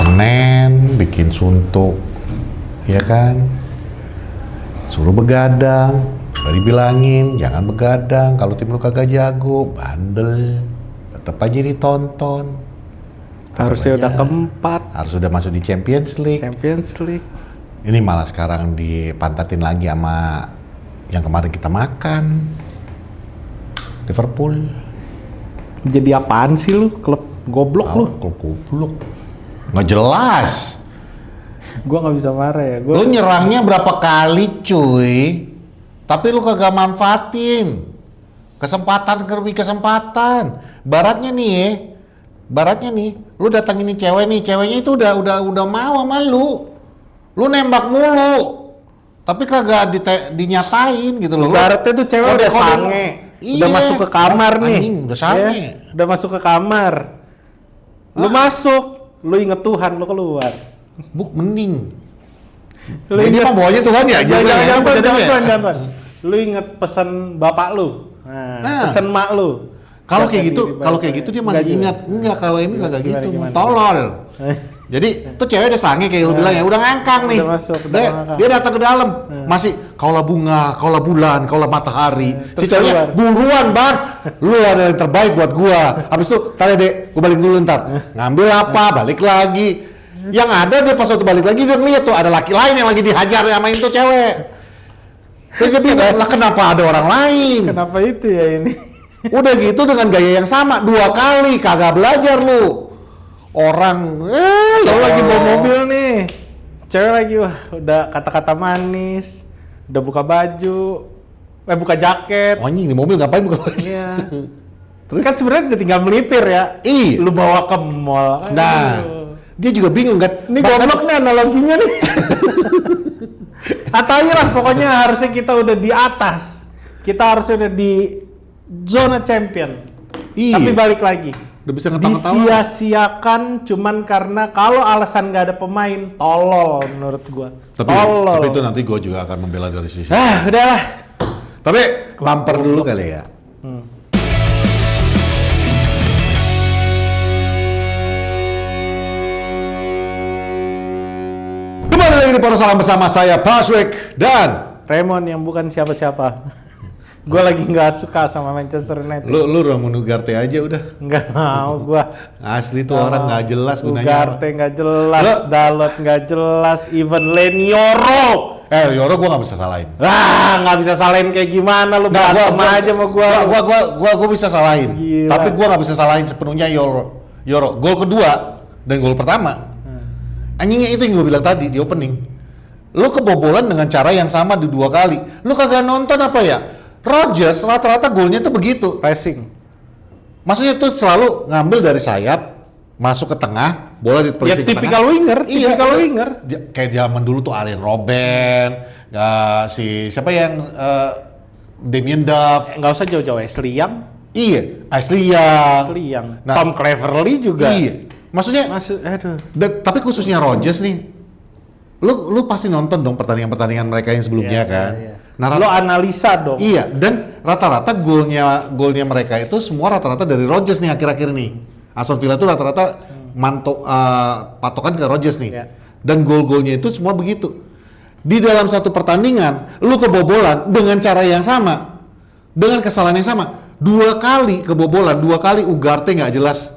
senen, bikin suntuk, ya kan? Suruh begadang, udah dibilangin jangan begadang kalau tim lu kagak jago, bandel, tetep aja ditonton. Harusnya udah keempat. Harus udah masuk di Champions League. Ini malah sekarang dipantatin lagi sama yang kemarin kita makan, Liverpool. Jadi apaan sih lu? Klub goblok lu? Klub goblok. Nggak jelas. Gua nggak bisa marah ya. Lu nyerangnya berapa kali cuy, tapi lu kagak manfaatin kesempatan demi kesempatan. Baratnya nih, lu datangin nih cewek nih, ceweknya itu udah mau sama lu. Lu nembak mulu, tapi kagak dinyatain gitu loh. Baratnya tuh cewek udah sange, udah masuk ke kamar nih. Udah sange. Udah masuk ke kamar. Lu masuk, lu inget Tuhan, lu keluar. Mending. Ini mah bawanya Tuhan ya? Jangan. Lu inget pesan bapak lu, pesan mak lu. Kalau kayak gitu dia masih ingat. Enggak, kalau ini kagak gitu, tolol. Jadi tuh cewek udah sange kayak lu bilang ya, udah ngangkang nih. Dia datang ke dalam, masih kaulah bunga, kaulah bulan, kaulah matahari. Si ceweknya buruan bang, lu ada yang terbaik buat gua. Habis itu tanya deh, gua balik dulu ntar. Ngambil apa, balik lagi. Yang ada dia pas waktu balik lagi dia ngeliat tuh ada laki lain yang lagi dihajar sama itu cewek. Terus dia bilang, lah kenapa ada orang lain? Kenapa itu ya ini? Udah gitu dengan gaya yang sama 2 kali, kagak belajar lu. Orang, lo lagi bawa mobil nih, cewek lagi udah kata-kata manis, udah buka baju, buka jaket. Anjing di mobil ngapain buka baju? Iya. Terus kan sebenarnya udah tinggal melipir ya. Lu bawa ke mall. Nah, dia juga bingung kan. Ini goblok nih analoginya nih. Atau lah pokoknya harusnya kita udah di atas. Kita harusnya udah di zona champion. Tapi balik lagi. Udah bisa ngetawa-tawa. Disia-siakan cuman karena kalau alasan nggak ada pemain, tolol menurut gua. Tapi itu nanti gua juga akan membela dari sisi. Udahlah. Tapi bumper dulu kali ya. Kembali lagi di Poro Salam bersama saya Paswek dan Raymond yang bukan siapa-siapa. Gue lagi nggak suka sama Manchester United. Lu Ramon Ugarte aja udah. Nggak mau gue. Asli tuh orang nggak jelas gunanya. Ugarte nggak jelas, Dalot nggak jelas, even Len Yoro. Yoro gue nggak bisa salahin. Nggak bisa salahin kayak gimana lu? Berantem aja sama gue. Gue bisa salahin. Gila. Tapi gue nggak bisa salahin sepenuhnya Yoro. Gol kedua dan gol pertama. Anjingnya itu yang gue bilang tadi di opening. Lu kebobolan dengan cara yang sama di 2 kali. Lu kagak nonton apa ya? Rodgers rata-rata golnya tuh begitu. Pressing. Maksudnya tuh selalu ngambil dari sayap, masuk ke tengah, bola diperisi ke tengah. Tipikal winger, winger. Kayak zaman dulu tuh Arjen Robben, siapa yang Damien Duff. Nggak usah jauh-jauh, Ashley Young. Iya, Ashley Young. Nah, Tom Cleverley juga. Iya. Maksudnya, tapi khususnya Rodgers nih, lu pasti nonton dong pertandingan mereka yang sebelumnya kan. Iya. Nah, lo analisa dong. Iya, dan rata-rata golnya mereka itu semua rata-rata dari Rodgers nih akhir-akhir nih. Aston Villa itu rata-rata patokan ke Rodgers nih. Yeah. Dan gol-golnya itu semua begitu. Di dalam satu pertandingan, lu kebobolan dengan cara yang sama, dengan kesalahan yang sama. 2 kali kebobolan, 2 kali Ugarte nggak jelas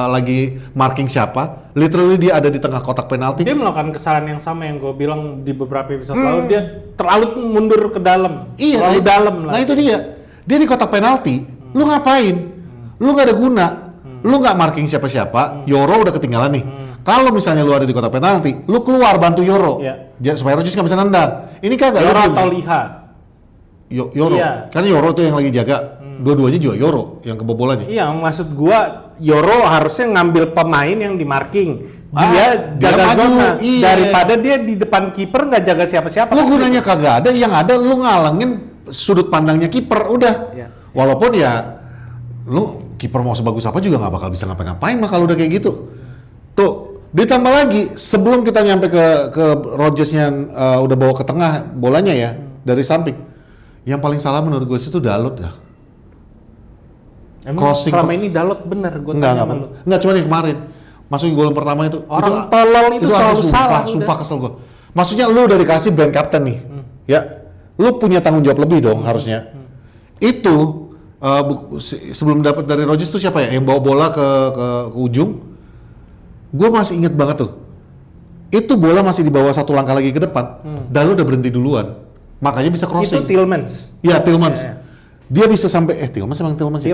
lagi marking siapa. Literally dia ada di tengah kotak penalti. Dia melakukan kesalahan yang sama yang gue bilang di beberapa episode lalu. Dia terlalu mundur ke dalam. Iya, terlalu dalam lah. Nah itu dia di kotak penalti. Lu ngapain? Lu nggak ada guna. Lu nggak marking siapa-siapa. Yoro udah ketinggalan nih. Kalau misalnya lu ada di kotak penalti, lu keluar bantu Yoro. Supaya Rodgers nggak bisa nendang. Ini kagak. Yoro atau Liha? Yoro, karena Yoro tuh yang lagi jaga. Dua-duanya juga Yoro yang kebobolannya. Iya, maksud gua Yoro harusnya ngambil pemain yang di marking. Dia jaga zona daripada dia di depan kiper nggak jaga siapa-siapa. Lu gunanya kagak ada, yang ada lu ngalangin sudut pandangnya kiper udah. Walaupun ya lu kiper mau sebagus apa juga nggak bakal bisa ngapa-ngapain mah kalau udah kayak gitu. Tuh, ditambah lagi sebelum kita nyampe ke Rodgers-nya udah bawa ke tengah bolanya ya dari samping. Yang paling salah menurut gue itu Dalot ya. Emang crossing selama ini Dalot bener gue tanya sama lu. Enggak, cuma yang kemarin. masukin gol pertama itu. Orang tolol itu selalu salah. Sumpah kesel gue. Maksudnya lu udah dikasih brand captain nih, ya, lu punya tanggung jawab lebih dong harusnya. Itu sebelum dapat dari Rodgers tuh siapa ya yang bawa bola ke ujung? Gue masih inget banget tuh. Itu bola masih di bawah satu langkah lagi ke depan, dan lu udah berhenti duluan. Makanya bisa crossing. Itu Tielemans. Iya, Tielemans. Yeah. Dia bisa sampai Tielemans.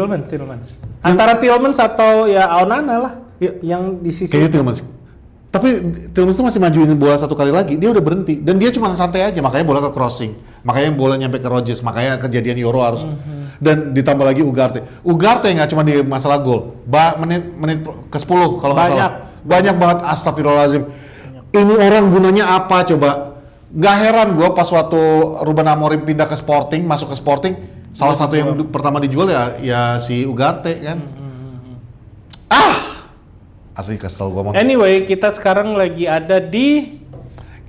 Antara Tielemans atau ya Onana lah. Ya. Yang di sisi. Kayaknya Tielemans. Tapi Tielemans tuh masih majuin bola satu kali lagi, dia udah berhenti dan dia cuma santai aja, makanya bola ke crossing, makanya bola nyampe ke Rodgers, makanya kejadian Euro harus dan ditambah lagi Ugarte nggak cuma di masalah gol, menit ke 10 kalau nggak salah, banyak banget, astagfirullahaladzim. Ini orang gunanya apa coba? Nggak heran gua pas waktu Ruben Amorim pindah ke Sporting, masuk ke Sporting, salah satu yang pertama dijual ya si Ugarte kan. Asli kesel gua. Anyway, kita sekarang lagi ada di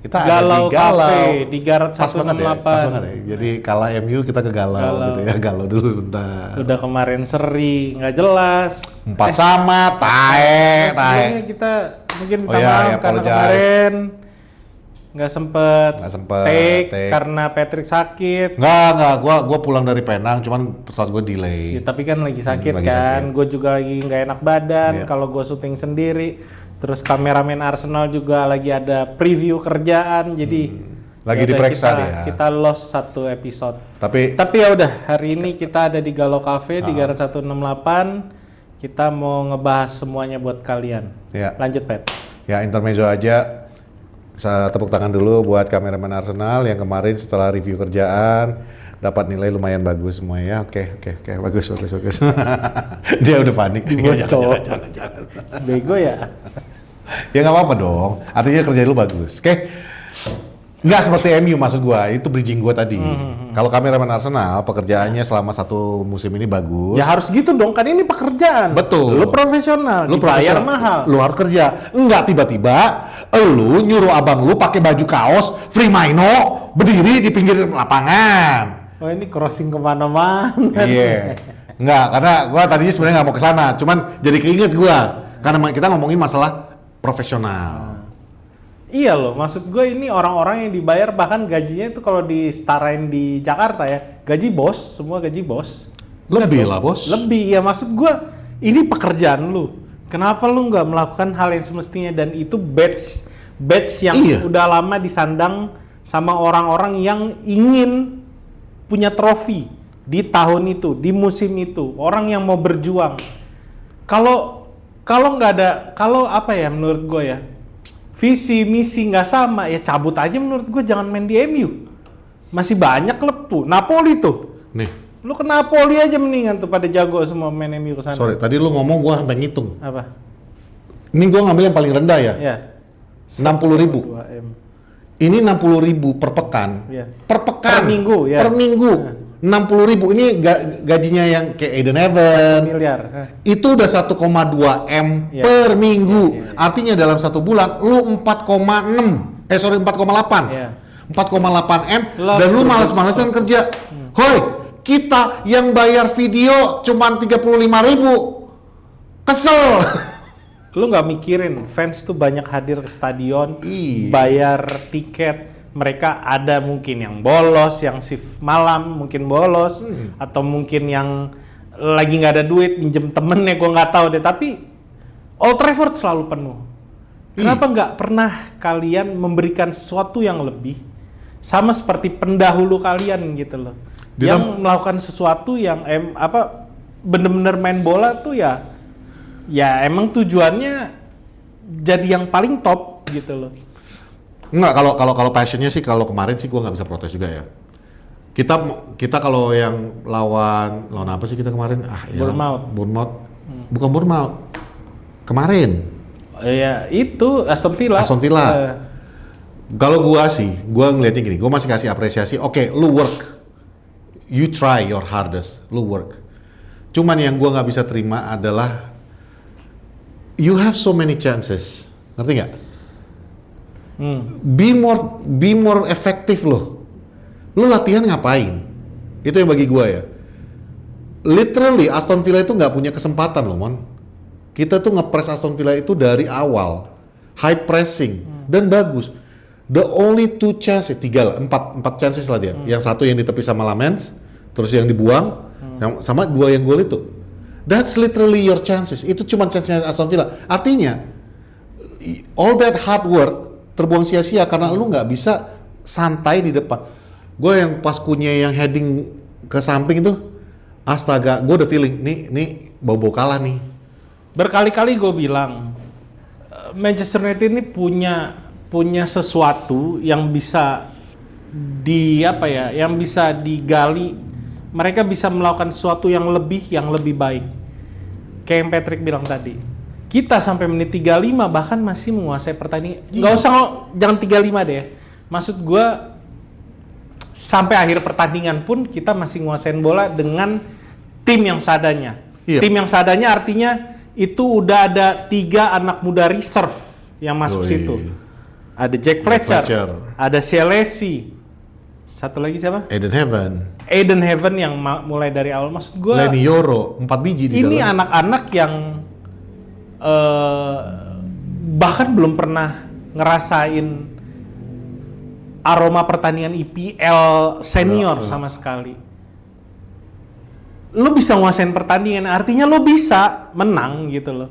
Galau Cafe di Garat 168. Pas banget ya. Jadi kalah MU kita ke Galau gitu ya. Galau dulu bentar. Udah kemarin seri, nggak jelas. 4 sama, tae. Kita mungkin minta maaf karena kemarin nggak sempet take karena Patrick sakit. Nggak, gua pulang dari Penang, cuman pesawat gua delay. Ya, tapi kan lagi sakit kan, gue juga lagi nggak enak badan. Kalau gue syuting sendiri, terus kameramen Arsenal juga lagi ada preview kerjaan, jadi lagi diperiksa dia. Kita lost 1 episode. Tapi ya udah, hari ini kita ada di Galau Cafe di Garat 168. Kita mau ngebahas semuanya buat kalian. Ya. Lanjut, Pet. Ya, intermezzo aja. Saya tepuk tangan dulu buat kameramen Arsenal yang kemarin setelah review kerjaan dapat nilai lumayan bagus semua ya. Oke, bagus. Dia udah panik. Jangan. Bego ya? Ya nggak apa-apa dong. Artinya kerja lu bagus. Oke. Nggak seperti MU maksud gua, itu bridging gua tadi. Kalau kameramen Arsenal pekerjaannya selama 1 musim ini bagus. Ya harus gitu dong, kan ini pekerjaan. Betul. Lu profesional, dibayar mahal. Lu harus kerja. Enggak tiba-tiba lu nyuruh abang lu pakai baju kaos free maino berdiri di pinggir lapangan. Oh, ini crossing kemana-mana. Iya. Enggak, karena gua tadinya sebenarnya nggak mau ke sana, cuman jadi keinget gua karena kita ngomongin masalah profesional. Iya loh, maksud gue ini orang-orang yang dibayar bahkan gajinya itu kalau disetarain di Jakarta ya, gaji bos, semua gaji bos. Lebih lah bos. Lebih, ya maksud gue ini pekerjaan lu. Kenapa lu nggak melakukan hal yang semestinya, dan itu badge yang udah lama disandang sama orang-orang yang ingin punya trofi di tahun itu, di musim itu, orang yang mau berjuang. Kalau nggak ada, kalau apa ya menurut gue ya, visi misi nggak sama, ya cabut aja menurut gue, jangan main di MU. Masih banyak klub tuh, Napoli tuh. Nih. Lu ke Napoli aja mendingan tuh, pada jago semua main MU ke sana. Sorry, tadi lu ngomong gua sampai ngitung. Apa? Ini gua ngambil yang paling rendah ya. Iya. 60.000. 2M. Ini 60.000 per pekan. Iya. Per pekan. Per minggu ya. Per minggu. 60.000 ini gajinya yang kayak Eden Heaven. Miliar. Itu udah 1,2 M per minggu. Artinya dalam 1 bulan lu 4,8. Iya. 4,8 M dan lu malas-malasan kerja. Hoi, kita yang bayar video cuman 35.000. Kesel. Lu nggak mikirin fans tuh banyak hadir ke stadion, bayar tiket. Mereka ada mungkin yang bolos, yang shift malam mungkin bolos, atau mungkin yang lagi nggak ada duit pinjem temennya, gue nggak tahu deh. Tapi Old Trafford selalu penuh. Kenapa nggak pernah kalian memberikan sesuatu yang lebih, sama seperti pendahulu kalian gitu loh, yang melakukan sesuatu yang bener-bener main bola tuh ya emang tujuannya jadi yang paling top gitu loh. Enggak, kalau passionnya sih, kalau kemarin sih gua nggak bisa protes juga ya. Kita kalau yang lawan apa sih kita kemarin? Bournemouth. Bukan Bournemouth. Kemarin. Ya itu Aston Villa. Kalau gua ngeliatnya gini, gua masih kasih apresiasi. Oke, lu work. You try your hardest. Lu work. Cuman yang gua nggak bisa terima adalah you have so many chances. Ngerti nggak? Be more efektif loh. Lu latihan ngapain? Itu yang bagi gua ya. Literally Aston Villa itu nggak punya kesempatan loh, Mon. Kita tuh nge-press Aston Villa itu dari awal, high pressing dan bagus. The only 2 chances, 4 chances lah dia. Yang satu yang ditepis sama Lamens, terus yang dibuang, sama 2 yang gol itu. That's literally your chances. Itu cuma chance-nya Aston Villa. Artinya, all that hard work terbuang sia-sia karena lu nggak bisa santai di depan. Gue yang pas Kunye yang heading ke samping itu, astaga, gue udah feeling, nih bau-bau kalah nih. Berkali-kali gue bilang, Manchester United ini punya sesuatu yang bisa yang bisa digali. Mereka bisa melakukan sesuatu yang lebih baik. Kayak yang Patrick bilang tadi. Kita sampai menit 35 bahkan masih menguasai pertandingan. Jangan 35 deh. Maksud gue sampai akhir pertandingan pun kita masih nguasain bola dengan tim yang seadanya. Tim yang seadanya artinya itu udah ada 3 anak muda reserve yang masuk situ. Ada Jack Fletcher, ada Chelsea, satu lagi siapa? Eden Heaven yang mulai dari awal. Maksud gue Leny Yoro, 4 biji di dalam. Ini anak-anak yang bahkan belum pernah ngerasain aroma pertandingan IPL senior sama sekali. Lo bisa nguasain pertandingan, artinya lo bisa menang gitu loh.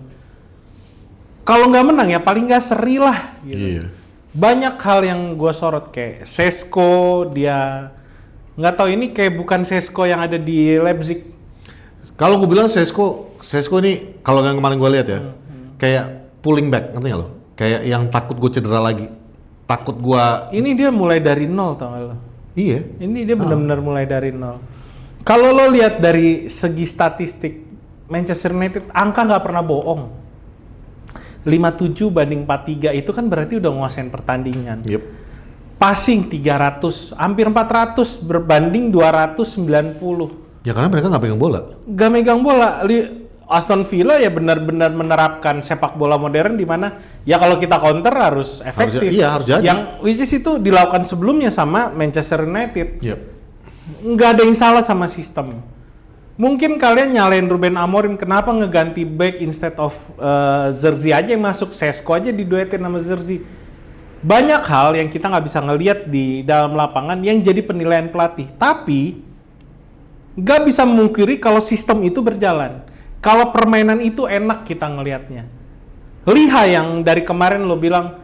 Kalau nggak menang ya paling nggak seri lah gitu. Banyak hal yang gue sorot kayak Sesko, dia nggak tahu ini kayak bukan Sesko yang ada di Leipzig. Kalau gue bilang Sesko ini kalau yang kemarin gue lihat ya, kayak pulling back, ngerti nggak lo? Kayak yang takut gue cedera lagi, takut gue. Ini dia mulai dari nol, tau gak lo? Iya. Ini dia benar-benar mulai dari nol. Kalau lo lihat dari segi statistik, Manchester United angka nggak pernah bohong. 57 banding 43 itu kan berarti udah nguasain pertandingan. Passing 300, hampir 400 berbanding 290. Ya karena mereka nggak pegang bola. Nggak megang bola. Aston Villa ya benar-benar menerapkan sepak bola modern di mana ya kalau kita counter harus efektif. Harus jadi. Yang which is itu dilakukan sebelumnya sama Manchester United. Nggak ada yang salah sama sistem. Mungkin kalian nyalain Ruben Amorim kenapa ngeganti back instead of Zirkzee aja yang masuk, Sesko aja diduetin sama Zirkzee. Banyak hal yang kita nggak bisa ngelihat di dalam lapangan yang jadi penilaian pelatih. Tapi nggak bisa memungkiri kalau sistem itu berjalan. Kalau permainan itu enak kita ngelihatnya. Liha yang dari kemarin lo bilang,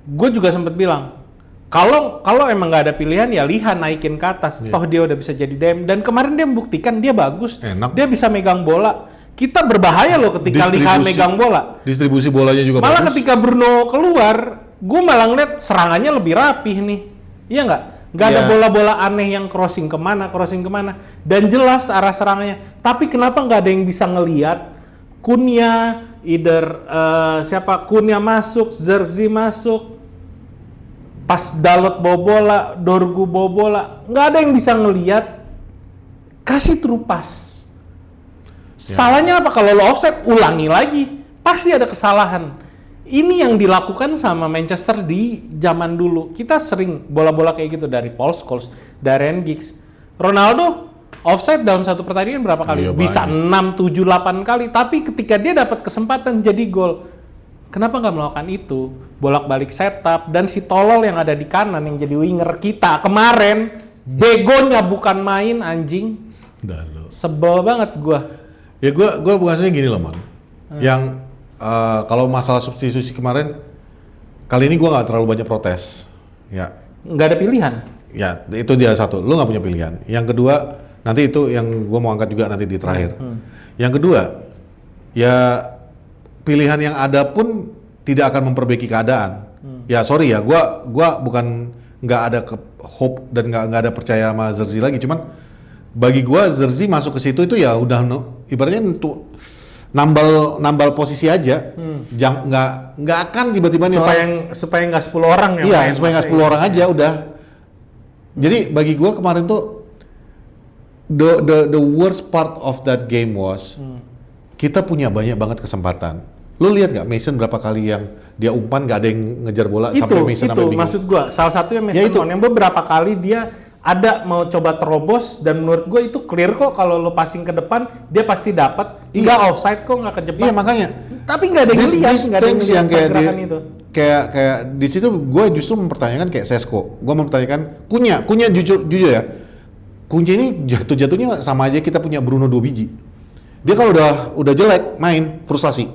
gue juga sempat bilang, kalau emang nggak ada pilihan ya Liha naikin ke atas, toh dia udah bisa jadi DM. Dan kemarin dia membuktikan dia bagus, dia bisa megang bola. Kita berbahaya loh ketika Liha megang bola. Distribusi bolanya juga malah bagus. Ketika Bruno keluar, gue malah ngeliat serangannya lebih rapih nih, iya nggak? Nggak ada bola-bola aneh yang crossing kemana, dan jelas arah serangannya. Tapi kenapa nggak ada yang bisa ngelihat Kunnya, Kunnya masuk, Zirkzee masuk. Pas Dalot bawa bola, Dorgu bawa bola, nggak ada yang bisa ngelihat, kasih true pass. Salahnya apa? Kalau lo offside, ulangi lagi, pasti ada kesalahan. Ini yang dilakukan sama Manchester di zaman dulu. Kita sering bola-bola kayak gitu dari Paul Scholes, Ryan Giggs. Ronaldo offside dalam satu pertandingan berapa kali? Bisa 6, 7, 8 kali. Tapi ketika dia dapat kesempatan jadi gol, kenapa nggak melakukan itu? Bolak-balik setup, dan si tolol yang ada di kanan yang jadi winger kita kemarin, begonya bukan main anjing. Sebel banget gua. Ya gua bukannya gini loh man. Yang kalau masalah substitusi kemarin, kali ini gua nggak terlalu banyak protes. Ya. Nggak ada pilihan. Ya itu dia satu, lu nggak punya pilihan. Yang kedua, nanti itu yang gua mau angkat juga nanti di terakhir. Yang kedua, ya pilihan yang ada pun tidak akan memperbaiki keadaan. Ya sorry ya, gua bukan nggak ada hope dan nggak ada percaya sama Zirkzee lagi. Cuman bagi gua Zirkzee masuk ke situ itu ya udah ibaratnya untuk nambal posisi aja. Nggak akan tiba-tiba supaya nggak 10 orang yang main. Iya, supaya nggak 10 orang aja udah. Jadi bagi gua kemarin tuh the worst part of that game was kita punya banyak banget kesempatan. Lo lihat nggak Mason berapa kali yang dia umpan nggak ada yang ngejar bola sampai Mason sampai bingung. Itu maksud gua salah satunya Mason Mount yang beberapa kali dia ada mau coba terobos dan menurut gue itu clear kok kalau lo passing ke depan dia pasti dapat. Nggak offside kok, nggak kejebak. Iya makanya Tapi nggak ada yang lihat, nggak ada yang pergerakan itu. Kayak di situ gue justru mempertanyakan kayak Sesko. Gue mempertanyakan Kunya jujur ya. Kunya ini jatuhnya sama aja kita punya Bruno 2 biji. Dia kalau udah jelek main frustasi.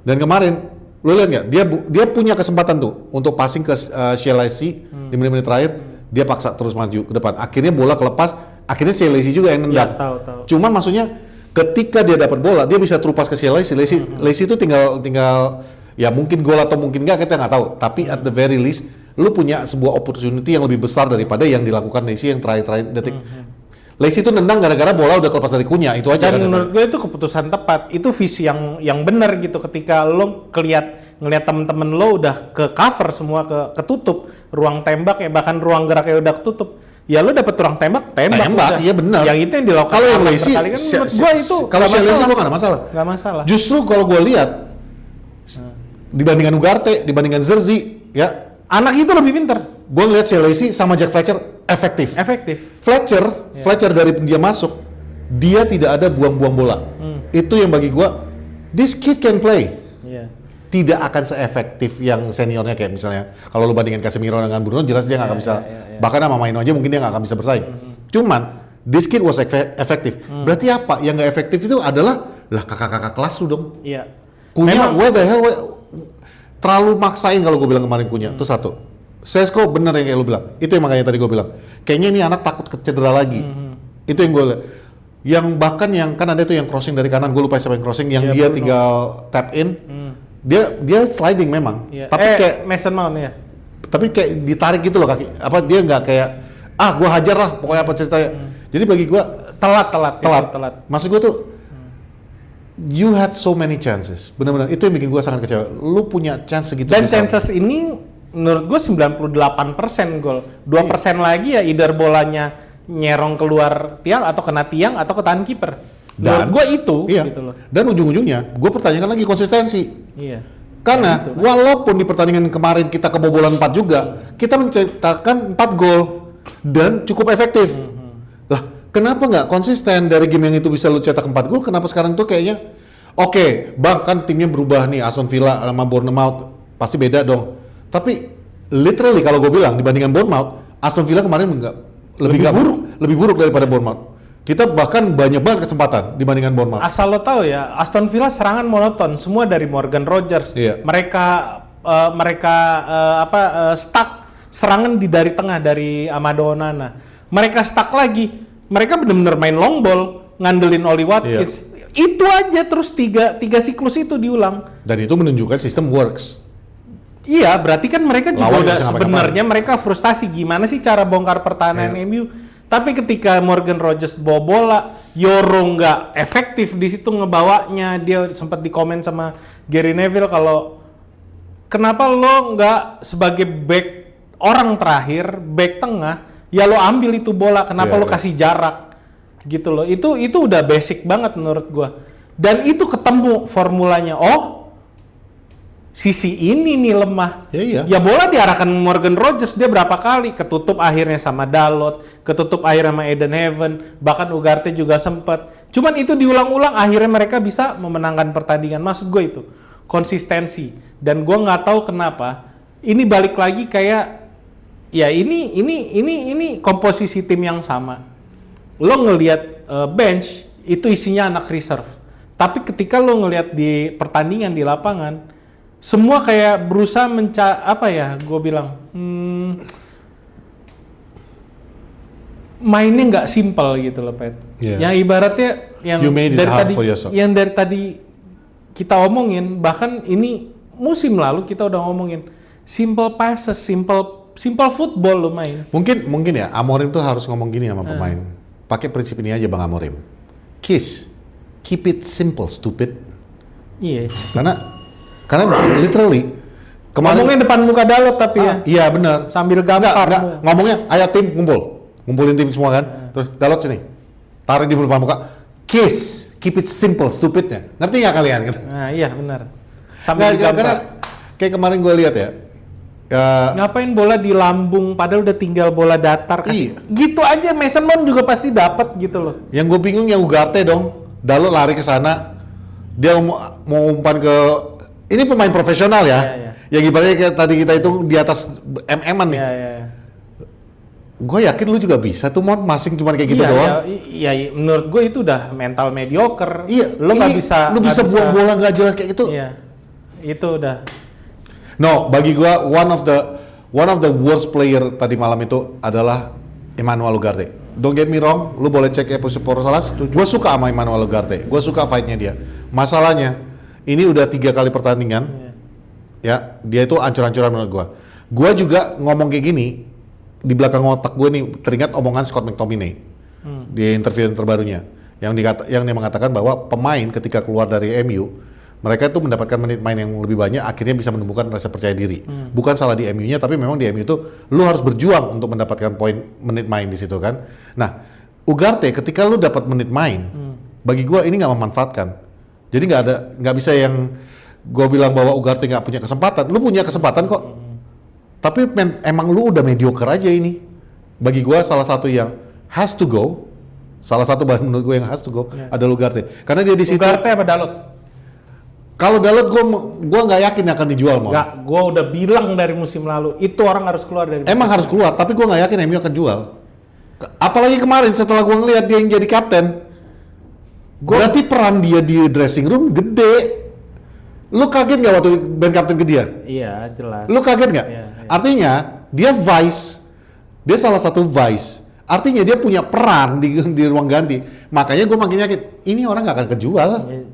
Dan kemarin lo lihat nggak? Dia punya kesempatan tuh untuk passing ke Chelsea di menit-menit terakhir. Dia paksa terus maju ke depan. Akhirnya bola kelepas. Akhirnya Chelsea juga yang nendang. Ya, tahu. Cuman maksudnya ketika dia dapat bola, dia bisa terupas ke Chelsea itu tinggal ya mungkin gol atau mungkin enggak kita nggak tahu. Tapi at the very least, lu punya sebuah opportunity yang lebih besar daripada yang dilakukan Chelsea yang terakhir detik. Chelsea itu nendang gara-gara bola udah kelepas dari Kunya, itu aja. Dan menurut gue itu keputusan tepat, itu visi yang benar gitu. Ketika lo ngelihat temen-temen lo udah ke cover semua, ketutup ruang tembak ya, bahkan ruang gerak udah ketutup. Ya lo dapet ruang tembak, iya benar. Yang itu yang dilakukan. Kalau yang Chelsea, kan menurut gue itu kalau Chelsea gue nggak ada masalah. Nggak masalah. Justru kalau gue lihat dibandingkan Ugarte, dibandingkan Zerzi, ya anak itu lebih pintar. Gue ngeliat Chelsea sama Jack Fletcher efektif. Fletcher dari dia masuk, dia tidak ada buang-buang bola. Itu yang bagi gue, this kid can play. Tidak akan seefektif yang seniornya kayak misalnya kalau lu bandingin Casemiro dengan Bruno, jelas dia nggak akan bisa. Bahkan sama Maino aja mungkin dia nggak akan bisa bersaing. Cuman this kid was efektif. Berarti apa? Yang nggak efektif itu adalah kakak-kakak kelas lu dong. Kunya, what the hell? Terlalu maksain kalau gue bilang kemarin Kunya. Itu satu. Sesko bener yang kayak lu bilang. Itu yang makanya tadi gue bilang. Kayaknya ini anak takut cedera lagi. Itu yang gue lihat. Yang bahkan yang kan ada itu yang crossing dari kanan, gue lupa siapa yang crossing, yang dia Bruno tinggal tap in. Dia sliding memang. Tapi kayak Mason Mount ya. Tapi kayak ditarik gitu loh kaki. Apa dia nggak kayak gue hajar lah pokoknya apa ceritanya. Jadi bagi gue telat. Maksud gue tuh you had so many chances. Benar-benar itu yang bikin gue sangat kecewa. Lu punya chance segitu. Dan chances ini menurut gue 98% gol. 2% lagi ya either bolanya nyerong keluar tiang atau kena tiang atau ketahan kiper. Dan gue itu gitu loh. Dan ujung-ujungnya gue pertanyakan lagi konsistensi. Karena walaupun di pertandingan kemarin kita kebobolan 4 juga, kita menciptakan 4 gol dan cukup efektif. Lah, kenapa nggak konsisten dari game yang itu bisa lu cetak 4 gol? Kenapa sekarang tuh kayaknya oke, Bang, kan timnya berubah nih, Aston Villa sama Bournemouth pasti beda dong. Tapi literally kalau gue bilang dibandingkan Bournemouth, Aston Villa kemarin lebih buruk daripada Bournemouth. Kita bahkan banyak banget kesempatan dibandingkan Bournemouth. Asal lo tahu ya, Aston Villa serangan monoton semua dari Morgan Rogers. Mereka stuck serangan dari tengah dari Amado Onana. Mereka stuck lagi. Mereka benar-benar main long ball, ngandelin Oli Watkins. Itu aja terus tiga siklus itu diulang. Dan itu menunjukkan sistem works. Iya, berarti kan mereka juga udah sebenarnya mereka frustasi gimana sih cara bongkar pertahanan MU. Tapi ketika Morgan Rogers bawa bola, Yoro nggak efektif di situ ngebawanya. Dia sempat dikomen sama Gary Neville kalau kenapa lo nggak sebagai back orang terakhir, back tengah, ya lo ambil itu bola. Kenapa lo kasih jarak gitu loh? Itu udah basic banget menurut gua. Dan itu ketemu formulanya. Oh, sisi ini nih lemah. Ya bola diarahkan Morgan Rogers, dia berapa kali ketutup akhirnya sama Dalot, ketutup akhirnya sama Eden Heaven, bahkan Ugarte juga sempat. Cuman itu diulang-ulang akhirnya mereka bisa memenangkan pertandingan. Maksud gue itu konsistensi. Dan gue nggak tahu kenapa ini balik lagi kayak ya ini komposisi tim yang sama. Lo ngelihat bench itu isinya anak reserve. Tapi ketika lo ngelihat di pertandingan di lapangan semua kayak berusaha gue bilang mainnya nggak simpel gitu loh, Pet. Yang ibaratnya yang dari tadi kita omongin, bahkan ini musim lalu kita udah ngomongin simple passes, simple football lo main. Mungkin ya Amorim tuh harus ngomong gini sama pemain. Pakai prinsip ini aja Bang Amorim. Keep it simple, stupid. Iya. Karena literally kemarin ngomongnya depan muka Dalot tapi iya benar. Sambil gampar. Enggak. Ngomongnya ayo tim ngumpulin tim semua kan. Terus Dalot sini. Tarik di depan muka. Keep it simple, stupidnya. Ngerti nggak kalian? Nah iya benar. Sambil karena kayak kemarin gue lihat ya. Ngapain bola di lambung padahal udah tinggal bola datar kasih. Gitu aja Mason Mount juga pasti dapat gitu loh. Yang gue bingung yang Ugarte dong. Dalot lari ke sana. dia mau umpan ke ini pemain profesional ya. Yang ibaratnya kayak tadi kita hitung di atas MM-an nih. Gue yakin lu juga bisa tuh Mon, masing cuma kayak gitu doang. Iya, menurut gue itu udah mental mediocre. Iya, lu nggak bisa. Lu bisa buang bola nggak jelas kayak gitu. Iya, itu udah. No, bagi gue one of the worst player tadi malam itu adalah Emmanuel Ugarte. Don't get me wrong, lu boleh cek episode salah. Gue suka sama Emmanuel Ugarte, gue suka fight-nya dia. Masalahnya, ini udah 3 kali pertandingan, ya dia itu ancur-ancuran menurut gue. Gue juga ngomong kayak gini. Di belakang otak gue nih teringat omongan Scott McTominay di interview yang terbarunya yang dia mengatakan bahwa pemain ketika keluar dari MU mereka itu mendapatkan menit main yang lebih banyak, akhirnya bisa menumbuhkan rasa percaya diri. Bukan salah di MU-nya, tapi memang di MU itu lu harus berjuang untuk mendapatkan poin menit main di situ kan. Nah, Ugarte ketika lu dapat menit main, bagi gue ini nggak memanfaatkan. Jadi nggak bisa yang gue bilang bahwa Ugarte nggak punya kesempatan. Lu punya kesempatan kok. Tapi emang lu udah mediocre aja ini. Bagi gua salah satu yang has to go, salah satu bahan menurut gua yang has to go adalah Ugarte. Karena dia di situ. Ugarte apa Dalot? Kalau Dalot gua nggak yakin akan dijual mau. Nggak, gua udah bilang dari musim lalu itu orang harus keluar dari. Emang harus keluar, tapi gua nggak yakin MU akan jual. Apalagi kemarin setelah gua ngelihat dia yang jadi kapten. Berarti peran dia di dressing room gede. Lu kaget nggak waktu band kapten ke dia? Iya, jelas. Lu kaget nggak? Iya. Artinya dia salah satu vice. Artinya dia punya peran di ruang ganti. Makanya gue makin yakin ini orang nggak akan kejual. Ya,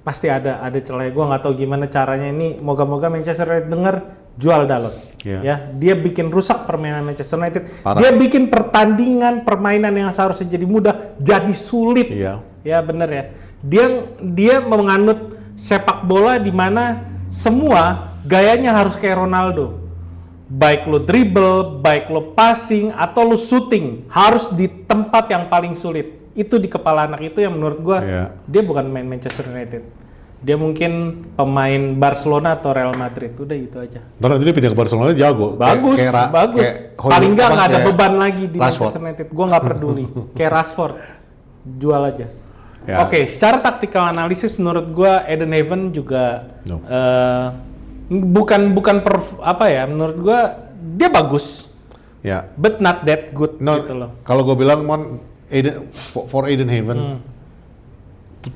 pasti ada celah. Gue nggak tahu gimana caranya ini. Moga-moga Manchester United dengar jual Dalot. Ya, dia bikin rusak permainan Manchester United. Parah. Dia bikin permainan yang seharusnya jadi mudah jadi sulit. Iya. Ya bener ya. Dia menganut sepak bola di mana semua gayanya harus kayak Ronaldo. Baik lo dribble, baik lo passing, atau lo shooting, harus di tempat yang paling sulit. Itu di kepala anak itu yang menurut gua dia bukan main Manchester United. Dia mungkin pemain Barcelona atau Real Madrid. Udah gitu aja. Nanti dia pindah ke Barcelona jago. Bagus. Paling nggak ada beban lagi di Manchester United. Gua nggak peduli. Kayak Rashford, jual aja. Ya. Oke, secara taktikal analisis menurut gua Eden Hazard juga menurut gua dia bagus. Ya. But not that good gitu loh. Kalau gua bilang for Eden Hazard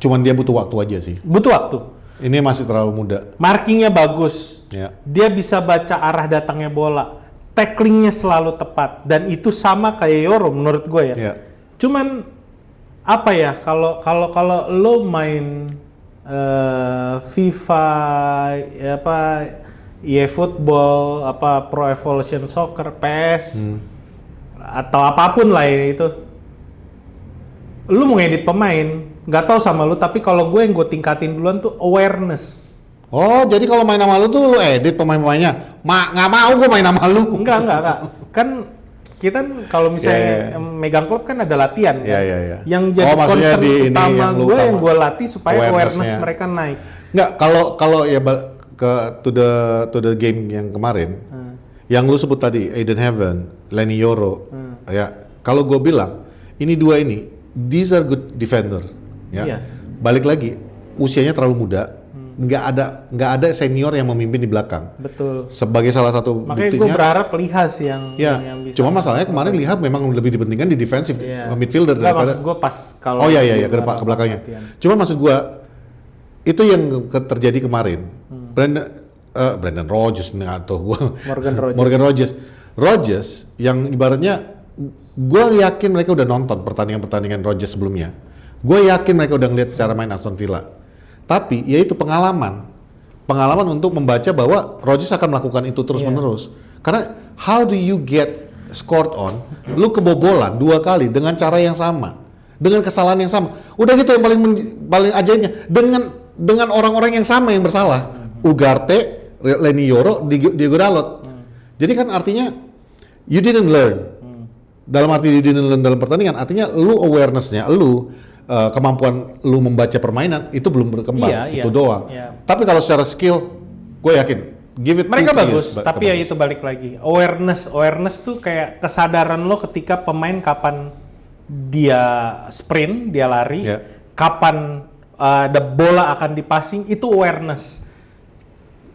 cuman dia butuh waktu aja sih. Butuh waktu. Ini masih terlalu muda. Markingnya bagus. Ya. Dia bisa baca arah datangnya bola. Tacklingnya selalu tepat dan itu sama kayak Yoro menurut gua ya. Cuman apa ya kalau lo main FIFA EA Football Pro Evolution Soccer PES atau apapun lah ya itu, lo mau ngedit pemain nggak tahu sama lo, tapi kalau gue yang gue tingkatin duluan tuh awareness. Oh, jadi kalau main sama lu tuh lo edit pemain-pemainnya? Nggak mau gue main sama lu. Enggak. Kan kita kalau misalnya megang klub kan ada latihan kan. Yang jadi concern utama gue yang gue latih supaya awareness mereka naik. Enggak, kalau ya ke to the game yang kemarin, yang lu sebut tadi Eden Hazard, Leny Yoro, ya kalau gue bilang ini dua ini, these are good defender, ya. Balik lagi usianya terlalu muda. Nggak ada senior yang memimpin di belakang. Betul. Sebagai salah satu makanya gue berharap Lihas yang bisa. Cuma masalahnya kemarin Lihas memang lebih dipentingkan di defensif midfielder daripada. Maksud gue pas kalau. ke belakangnya. Cuma maksud gue itu yang terjadi kemarin. Brendan Rodgers atau gue. Morgan Rodgers yang ibaratnya gue yakin mereka udah nonton pertandingan Rodgers sebelumnya. Gue yakin mereka udah ngeliat cara main Aston Villa. Tapi yaitu pengalaman untuk membaca bahwa Rodgers akan melakukan itu terus-menerus. Karena how do you get scored on? Lu kebobolan 2 kali dengan cara yang sama, dengan kesalahan yang sama. Udah gitu yang paling ajaibnya dengan orang-orang yang sama yang bersalah. Ugarte, Leny Yoro, Diego Dalot. Jadi kan artinya you didn't learn. Dalam arti you didn't learn dalam pertandingan, artinya lu awareness-nya, kemampuan lu membaca permainan itu belum berkembang, itu doang. Tapi kalau secara skill, gue yakin give it mereka bagus, tapi ya itu balik lagi awareness tuh kayak kesadaran lo ketika pemain kapan dia sprint, dia lari, kapan ada bola akan dipassing, itu awareness.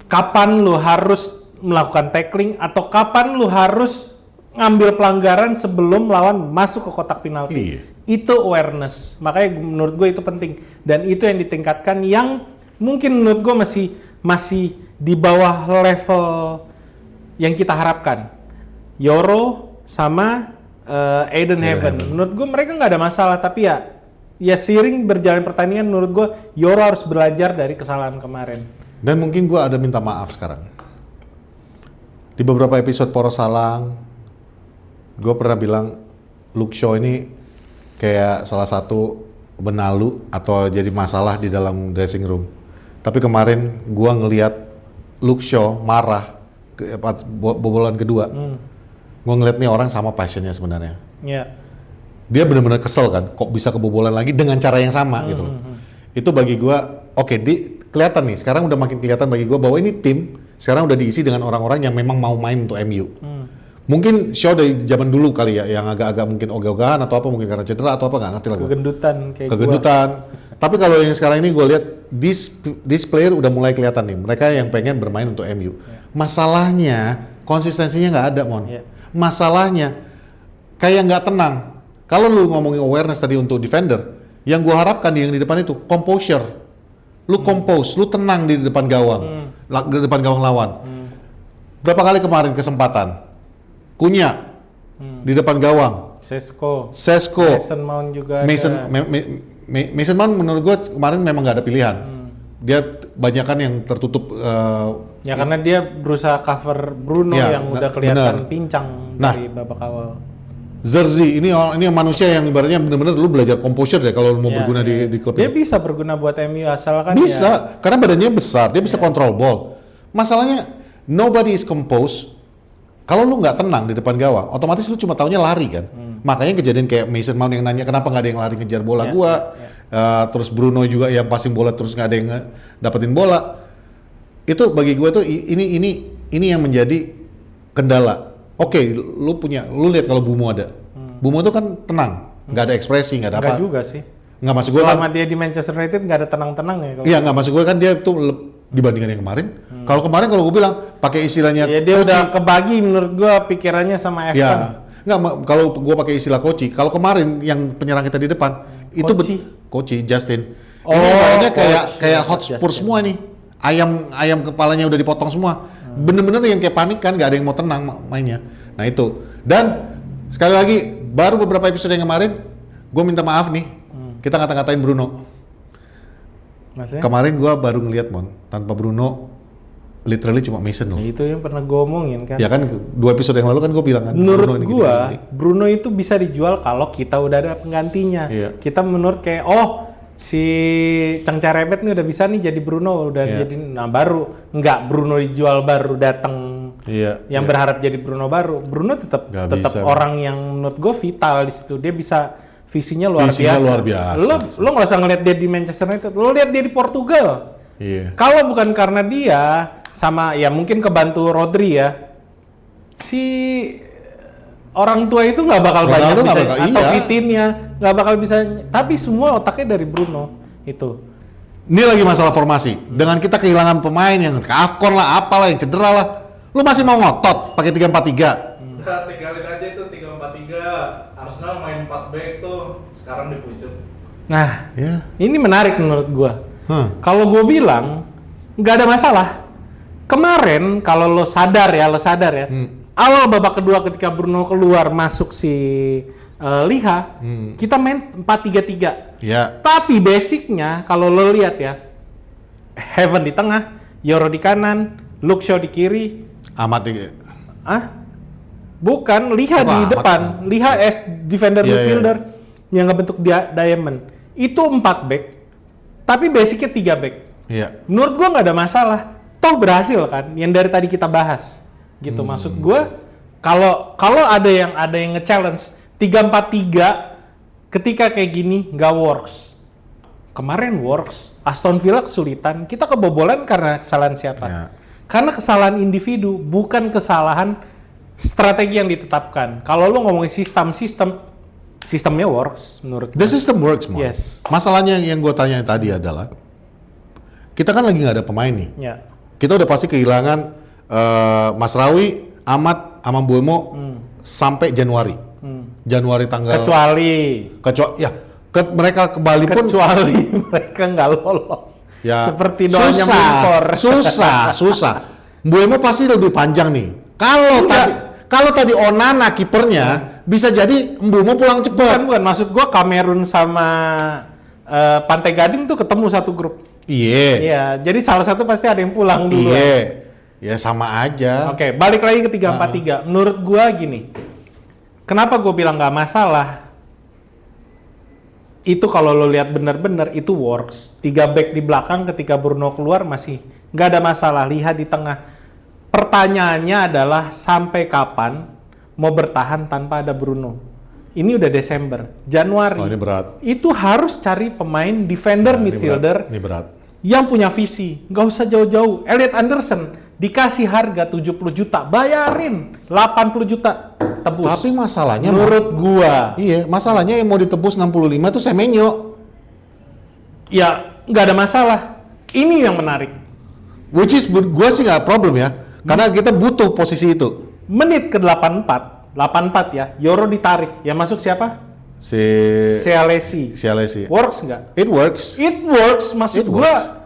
Kapan lu harus melakukan tackling atau kapan lu harus ngambil pelanggaran sebelum lawan masuk ke kotak penalti. Iya. Itu awareness. Makanya menurut gue itu penting dan itu yang ditingkatkan yang mungkin menurut gue masih di bawah level yang kita harapkan. Yoro sama Aiden Heaven. Menurut gue mereka nggak ada masalah, tapi ya seiring berjalan pertandingan menurut gue Yoro harus belajar dari kesalahan kemarin. Dan mungkin gue ada minta maaf sekarang. Di beberapa episode Poros Salang, gue pernah bilang Luke Shaw ini kayak salah satu benalu atau jadi masalah di dalam dressing room. Tapi kemarin gue ngelihat Luke Shaw marah bobolan kedua. Gue ngeliat nih orang sama passionnya sebenarnya. Yeah. Dia benar-benar kesel kan, kok bisa kebobolan lagi dengan cara yang sama gitu loh. Itu bagi gue, kelihatan nih, sekarang udah makin kelihatan bagi gue bahwa ini tim sekarang udah diisi dengan orang-orang yang memang mau main untuk MU. Mungkin Shaw dari zaman dulu kali ya, yang agak-agak mungkin ogah-ogahan atau apa, mungkin karena cedera atau apa, nggak ngerti lah gue. Kegendutan. Tapi kalau yang sekarang ini gue lihat, this player udah mulai kelihatan nih, mereka yang pengen bermain untuk MU. Masalahnya, konsistensinya nggak ada, Mon. Masalahnya, kayak nggak tenang. Kalau lu ngomongin awareness tadi untuk defender, yang gue harapkan yang di depan itu, composure. Lu compose, lu tenang di depan gawang. Di depan gawang lawan. Berapa kali kemarin kesempatan? Cunha di depan gawang. Sesko. Mason Mount juga Mason Mount menurut gue kemarin memang nggak ada pilihan. Dia banyakan yang tertutup. Ya karena dia berusaha cover Bruno yang udah kelihatan pincang dari babak awal. Zerzi ini manusia yang ibaratnya benar-benar lu belajar composure deh kalau lu mau berguna di klub dia ini. Bisa berguna buat MU asalkan bisa, karena badannya besar, dia bisa kontrol ball. Masalahnya nobody is composed. Kalau lu nggak tenang di depan gawang, otomatis lu cuma taunya lari kan. Makanya kejadian kayak Mason Mount yang nanya kenapa nggak ada yang lari ngejar bola terus Bruno juga yang passing bola terus nggak ada yang dapetin bola. Itu bagi gue tuh ini yang menjadi kendala. Oke, lu lihat kalau Bumo ada. Bumo tuh kan tenang, nggak ada ekspresi, nggak ada apa. Nggak juga sih. Nggak masuk gue selama dia di Manchester United nggak ada tenang-tenang ya. Iya, nggak masuk gue kan dia tuh dibandingkan yang kemarin. Kalau kemarin kalau gue bilang pakai istilahnya ya dia udah kebagi menurut gue pikirannya sama Evan. Ya, nggak kalau gue pakai istilah Koci. Kalau kemarin yang penyerang kita di depan itu Koci Justin. Ini ibaratnya kayak hotspur semua nih. Ayam kepalanya udah dipotong semua. Bener-bener yang kayak panik kan, nggak ada yang mau tenang mainnya. Nah itu. Dan sekali lagi baru beberapa episode yang kemarin gue minta maaf nih. Kita ngata-ngatain Bruno. Maksudnya? Kemarin gue baru ngeliat tanpa Bruno literally cuma Mason loh. Itu yang pernah gue omongin kan. Ya kan 2 episode yang lalu kan gue bilang kan. Menurut gue Bruno itu bisa dijual kalau kita udah ada penggantinya. Kita menurut kayak si Ceng Carebet nih udah bisa nih jadi Bruno jadi baru nggak Bruno dijual baru datang berharap jadi Bruno baru. Bruno tetap orang yang menurut gue vital di situ. Dia bisa visinya luar biasa. Lo nggak usah ngeliat dia di Manchester United, lo lihat dia di Portugal. Kalau bukan karena dia sama ya mungkin kebantu Rodri ya, si orang tua itu nggak bakal banyak bisa atau Vitinha nggak bakal bisa, tapi semua otaknya dari Bruno itu. Ini lagi masalah formasi. Dengan kita kehilangan pemain yang ke AFCON lah, apalah yang cedera lah, lu masih mau ngotot pakai 3-4-3? Tinggalin aja itu 3-4-3. Arsenal main 4 back tuh, sekarang di pucuk. Nah, ini menarik menurut gua. Kalau gua bilang nggak ada masalah. Kemarin kalau lo sadar ya, awal babak kedua ketika Bruno keluar masuk si Liha, kita main 4-3-3. Tapi basicnya kalau lo lihat ya, Heaven di tengah, Yoro di kanan, Luke Shaw di kiri, Ahmad di bukan, Liha di depan, Liha as defender midfielder yang ngebentuk diamond. Itu 4 back, tapi basicnya 3 back. Menurut gua nggak ada masalah. Toh berhasil kan, yang dari tadi kita bahas. Gitu maksud gue kalau ada yang nge-challenge 3-4-3 ketika kayak gini nggak works. Kemarin works, Aston Villa kesulitan, kita kebobolan karena kesalahan siapa? Karena kesalahan individu, bukan kesalahan strategi yang ditetapkan. Kalau lo ngomongin sistem Sistemnya works menurut The system works, Mon. Yes. Masalahnya yang gue tanya tadi adalah kita kan lagi nggak ada pemain nih. Ya. Kita udah pasti kehilangan Mas Rawi, Ahmad, sama Buemo sampai Januari. Januari tanggal. Kecuali Ya, mereka ke Bali pun. Kecuali mereka nggak lolos. Ya, Seperti doanya impor. Susah. Buemo pasti lebih panjang nih. Kalau tadi Onana kipernya bisa jadi Buemo pulang cepat. Bukan. Maksud gua Kamerun sama Pantai Gading tuh ketemu satu grup. Iya, jadi salah satu pasti ada yang pulang dulu. Ya sama aja. Oke, balik lagi ke 3-4-3. Menurut gua gini. Kenapa gua bilang nggak masalah? Itu kalau lo lihat benar-benar itu works. 3 back di belakang ketika Bruno keluar masih nggak ada masalah. Lihat di tengah. Pertanyaannya adalah sampai kapan mau bertahan tanpa ada Bruno? Ini udah Desember, Januari. Ini berat. Itu harus cari pemain defender midfielder. Ini berat. Yang punya visi, nggak usah jauh-jauh. Elliot Anderson dikasih harga 70 juta, bayarin 80 juta, tebus. Tapi masalahnya menurut gua, masalahnya yang mau ditebus 65 itu Semenyo. Ya, nggak ada masalah. Ini yang menarik. Which is gua sih nggak problem ya, karena kita butuh posisi itu. Menit ke 84 ya, Yoro ditarik. Yang masuk siapa? Sialesi. Works nggak? It works. Maksud gua,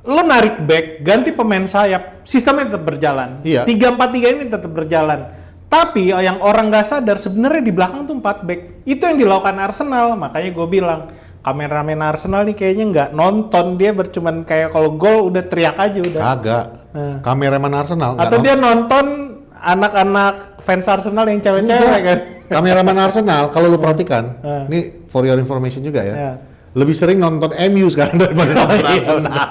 lo narik back, ganti pemain sayap, sistemnya tetap berjalan. 3-4-3 ini tetap berjalan. Tapi yang orang nggak sadar sebenarnya di belakang tuh 4 back. Itu yang dilakukan Arsenal. Makanya gue bilang kameramen Arsenal nih kayaknya nggak nonton, dia bercuman kayak kalau gol udah teriak aja udah. Kagak. Kameramen Arsenal. Atau dia nonton anak-anak fans Arsenal yang cewek-cewek kan. Kameramen Arsenal kalau lu perhatikan, ini for your information juga ya. Lebih sering nonton MU sekarang daripada nonton Arsenal.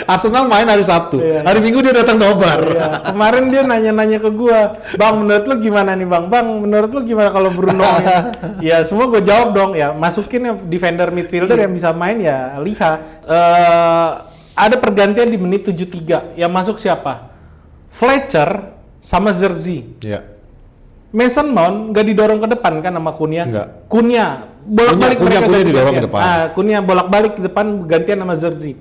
Arsenal main hari Sabtu, hari Minggu dia datang nobar. Kemarin dia nanya-nanya ke gua, "Bang, menurut lu gimana nih, Bang? Bang, menurut lu gimana kalau Bruno?" Ya, semua gua jawab dong, ya masukin ya defender midfielder yang bisa main ya lihat. Ada pergantian di menit 73. Yang masuk siapa? Fletcher sama Zerzi. Mason Mount nggak didorong ke depan kan sama Cunha? Enggak. Cunha bolak-balik mereka didorong ke depan. Cunha bolak-balik ke depan gantian sama Zerzi.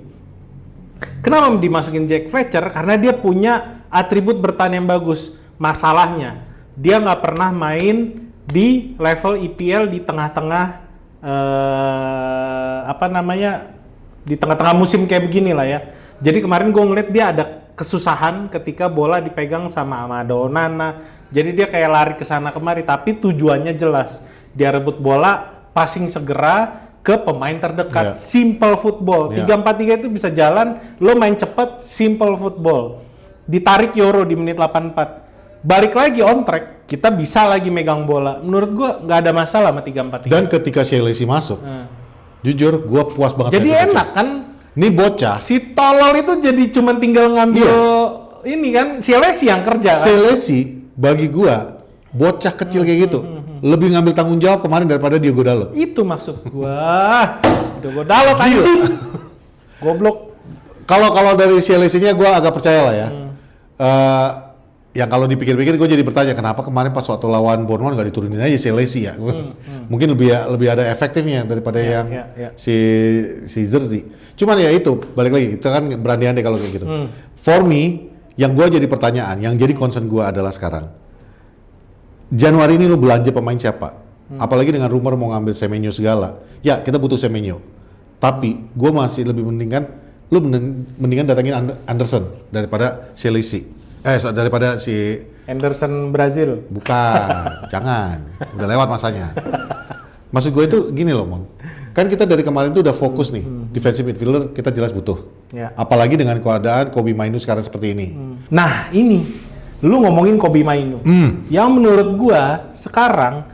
Kenapa dimasukin Jack Fletcher? Karena dia punya atribut bertahan yang bagus. Masalahnya dia nggak pernah main di level EPL di tengah-tengah di tengah-tengah musim kayak begini lah ya. Jadi kemarin gue ngeliat dia ada kesusahan ketika bola dipegang sama Onana. Jadi dia kayak lari ke sana kemari, tapi tujuannya jelas. Dia rebut bola, passing segera ke pemain terdekat. Simple football. 3-4-3 itu bisa jalan, lo main cepat, simple football. Ditarik Yoro di menit 84. Balik lagi on track, kita bisa lagi megang bola. Menurut gua nggak ada masalah sama 3-4-3. Dan ketika Sialesi masuk, jujur gua puas banget. Jadi enak kan? Ini bocah. Si tolol itu jadi cuma tinggal ngambil ini kan, Sialesi yang kerja kan? Sialesi bagi gua bocah kecil kayak gitu lebih ngambil tanggung jawab kemarin daripada Diogo Dalot. Itu maksud gua. Diogo Dalot anjing. Goblok. Kalau dari Sialesinya gua agak percaya lah ya. Yang kalau dipikir-pikir gue jadi bertanya kenapa kemarin pas waktu lawan Bournemouth nggak diturunin aja Sialesi ya. Mungkin lebih ada efektifnya daripada si Zerzi. Cuman ya itu balik lagi kita kan berandai-andai kalau kayak gitu. For me yang gue jadi pertanyaan, yang jadi concern gue adalah sekarang Januari ini lu belanja pemain siapa? Apalagi dengan rumor mau ngambil Semenyo segala. Ya kita butuh Semenyo. Tapi gue masih lebih mendingan datangin Anderson daripada Sialesi. Daripada si Anderson Brazil. Bukan, jangan. Udah lewat masanya. Maksud gue itu gini loh, Mon. Kan kita dari kemarin tuh udah fokus nih. Defensive midfielder kita jelas butuh. Apalagi dengan keadaan Kobbie Mainoo sekarang seperti ini. Nah, ini lu ngomongin Kobbie Mainoo. Yang menurut gua sekarang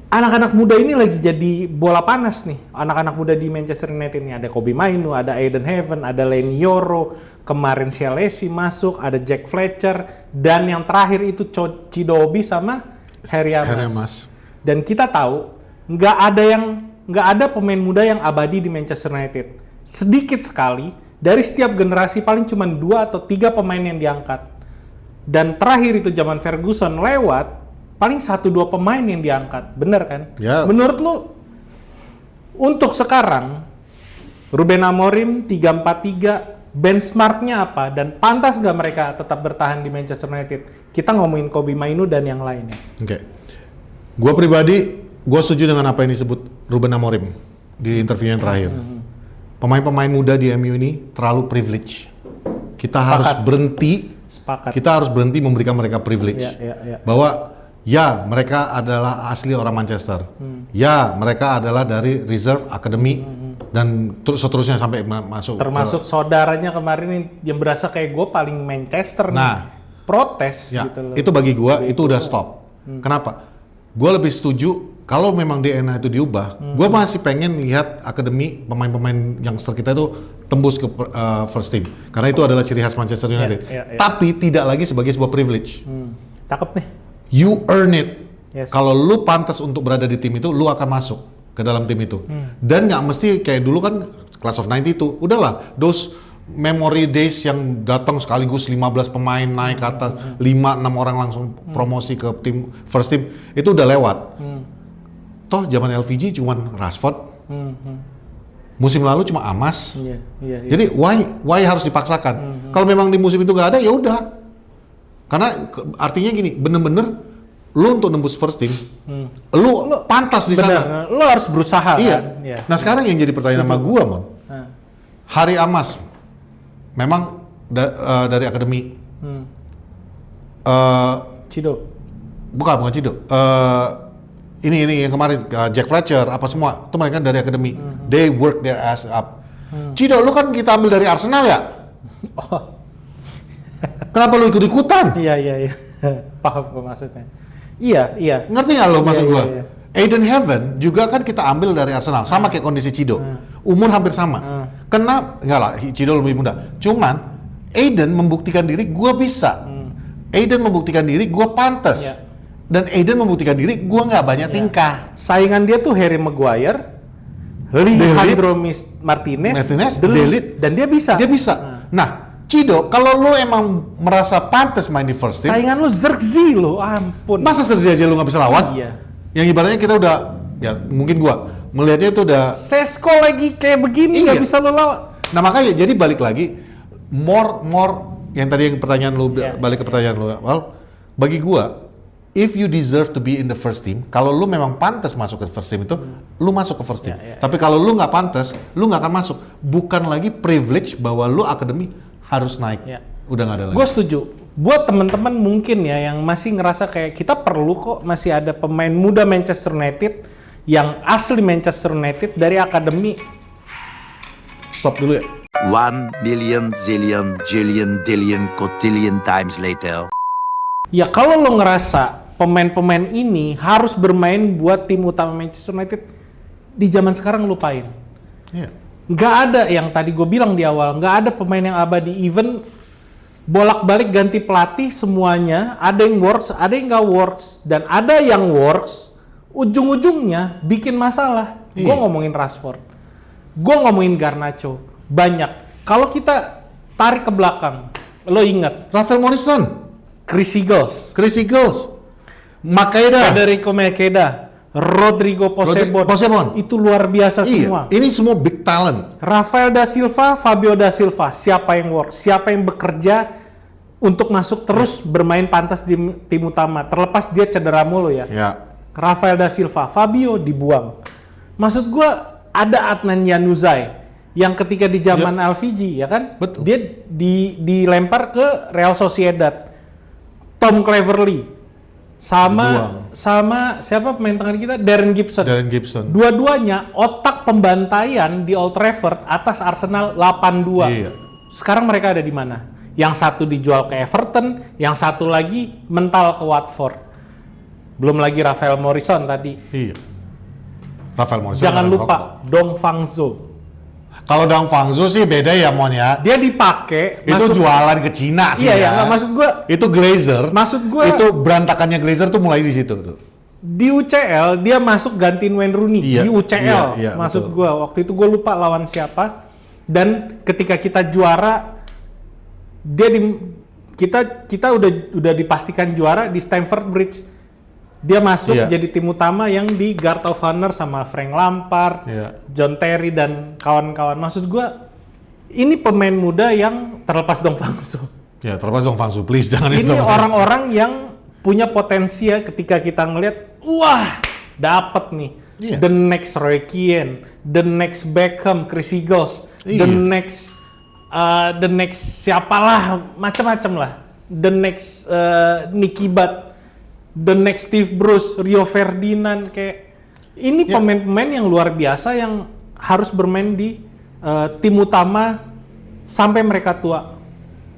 anak-anak muda ini lagi jadi bola panas nih. Anak-anak muda di Manchester United ini ada Kobbie Mainoo, ada Aiden Heaven, ada Leny Yoro, kemarin Sialesi masuk, ada Jack Fletcher, dan yang terakhir itu Chidobe sama Harry Amos. Dan kita tahu nggak ada pemain muda yang abadi di Manchester United. Sedikit sekali dari setiap generasi paling cuma 2 atau 3 pemain yang diangkat. Dan terakhir itu zaman Ferguson lewat, paling 1-2 pemain yang diangkat, bener kan? Ya. Menurut lu untuk sekarang Ruben Amorim 3-4-3 benchmarknya apa dan pantas nggak mereka tetap bertahan di Manchester United? Kita ngomongin Kobbie Mainoo dan yang lainnya. Oke. Gua pribadi, gua setuju dengan apa yang disebut Ruben Amorim di interview yang terakhir. Pemain-pemain muda di MU ini terlalu privilege. Kita harus berhenti. Sepakat. Kita harus berhenti memberikan mereka privilege. Ya. Bahwa ya mereka adalah asli orang Manchester. Ya mereka adalah dari reserve academy dan terus seterusnya sampai masuk. Termasuk saudaranya kemarin yang berasa kayak gue paling Manchester nih. Protes ya, gitu loh. itu bagi gue itu udah stop. Kenapa? Gue lebih setuju kalau memang DNA itu diubah. Gue masih pengen lihat akademi pemain-pemain youngster kita itu tembus ke first team karena itu adalah ciri khas Manchester United. Tapi tidak lagi sebagai sebuah privilege. Cakep nih. You earn it. Yes. Kalau lu pantas untuk berada di tim itu, lu akan masuk ke dalam tim itu. Dan nggak mesti kayak dulu kan Class of 92. Udahlah, those memory days yang datang sekaligus 15 pemain naik ke atas, 5-6 orang langsung promosi ke tim first team, itu udah lewat. Toh zaman LVG cuman Rashford. Musim lalu cuma Amas. Jadi why harus dipaksakan? Kalau memang di musim itu nggak ada, ya udah. Karena artinya gini, bener-bener lu untuk nembus first team, lu pantas di sana. Lu harus berusaha Iya. kan? Iya. Nah sekarang yang jadi pertanyaan sama gua, Mon. Hari Amas, memang dari akademi. Cido. Bukan Cido. Ini yang kemarin Jack Fletcher apa semua itu mereka dari akademi. They work their ass up. Cido, lu kan kita ambil dari Arsenal ya? Kenapa lu ikut-ikutan? Iya. Paham kok maksudnya. Iya. Ngerti nggak lo maksud gua? Iya. Aiden Heaven juga kan kita ambil dari Arsenal, sama kayak kondisi Cido. Umur hampir sama. Enggak lah, Cido lebih muda. Cuman Aiden membuktikan diri gua bisa. Aiden membuktikan diri gua pantas. Iya. Dan Aiden membuktikan diri gua nggak banyak tingkah. Saingan dia tuh Harry Maguire, Lisandro Martinez, Delete, dan dia bisa. Dia bisa. Nah, Cido, kalau lu emang merasa pantas main di first team, saingan lu Zirkzee lo, ampun. masa Zirkzee aja lu nggak bisa lawan? Iya. Yang ibaratnya kita udah, ya mungkin gua melihatnya itu udah. Sesko lagi kayak begini nggak bisa lu lawan. Nah makanya jadi balik lagi, more yang tadi yang pertanyaan lu balik ke pertanyaan lu, well, bagi gua, if you deserve to be in the first team, kalau lu memang pantas masuk ke first team itu, lu masuk ke first team. Tapi kalau lu nggak pantas, lu nggak akan masuk. Bukan lagi privilege bahwa lu akademi harus naik. Udah nggak ada lagi. Gue setuju. Buat teman-teman mungkin ya yang masih ngerasa kayak kita perlu kok masih ada pemain muda Manchester United yang asli Manchester United dari akademi. Stop dulu ya. 1 million zillion jillion dillion cotillion times later. Ya kalau lo ngerasa pemain-pemain ini harus bermain buat tim utama Manchester United, di zaman sekarang lupain. Iya. Nggak ada yang tadi gue bilang di awal, nggak ada pemain yang abadi. Even bolak-balik ganti pelatih semuanya, ada yang works, ada yang nggak works, dan ada yang works, ujung-ujungnya bikin masalah. Gue ngomongin Rashford, gue ngomongin Garnacho, banyak. Kalau kita tarik ke belakang, lo ingat Rafael Morrison, Chris Eagles, Makeda, Federico Makeda, Rodrigo Posebon, itu luar biasa semua. Ini semua big talent. Rafael da Silva, Fabio da Silva, siapa yang work, siapa yang bekerja untuk masuk terus bermain pantas di tim utama, terlepas dia cedera mulu ya. Rafael da Silva, Fabio dibuang. Maksud gua ada Adnan Januzaj yang ketika di zaman LVG ya kan, betul. Dia dilempar ke Real Sociedad. Tom Cleverley sama siapa pemain tengah kita? Darren Gibson. Dua-duanya otak pembantaian di Old Trafford atas Arsenal 8-2. Iya. Sekarang mereka ada di mana? Yang satu dijual ke Everton, yang satu lagi mental ke Watford. Belum lagi Rafael Morrison tadi. Iya. Rafael Morrison. Jangan lupa Dong Fangzo. Kalau Dong Fangzo sih beda ya Mon ya. Dia dipakai itu jualan ke Cina sih. Iya, maksud gua itu Glazer. Maksud gua itu berantakannya Glazer tuh mulai di situ tuh. Di UCL dia masuk gantiin Wayne Rooney di UCL. Maksud gua waktu itu gua lupa lawan siapa. Dan ketika kita juara kita udah dipastikan juara di Stamford Bridge. Dia masuk jadi tim utama yang di guard of honor sama Frank Lampard, John Terry dan kawan-kawan. Maksud gua ini pemain muda yang terlepas Dong Fangsu. Ya, terlepas Dong Fangsu, please jangan ini orang-orang yang punya potensi ya ketika kita ngelihat, wah, dapet nih. The next Roy Keane, the next Beckham, Chris Eagles, the next siapalah, macam-macam lah. The next Nicky Butt, the next Steve Bruce, Rio Ferdinand, kayak ini pemain-pemain yang luar biasa yang harus bermain di tim utama sampai mereka tua.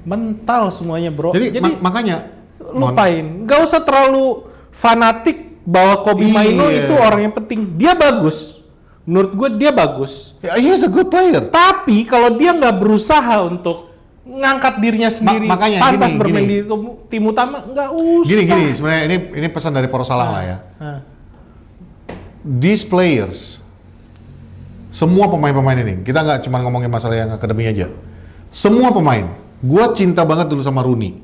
Mental semuanya, bro. Jadi makanya lupain, nggak usah terlalu fanatik bahwa Kobe Maino itu orang yang penting. Dia bagus, menurut gue dia bagus. He's a good player. Tapi kalau dia nggak berusaha untuk ngangkat dirinya sendiri, pantas bermain di tim utama, nggak usah. Gini, sebenarnya ini pesan dari Poros Salang lah ya. These players, semua pemain-pemain ini, kita nggak cuma ngomongin masalah yang akademi aja. Semua pemain, gue cinta banget dulu sama Rooney.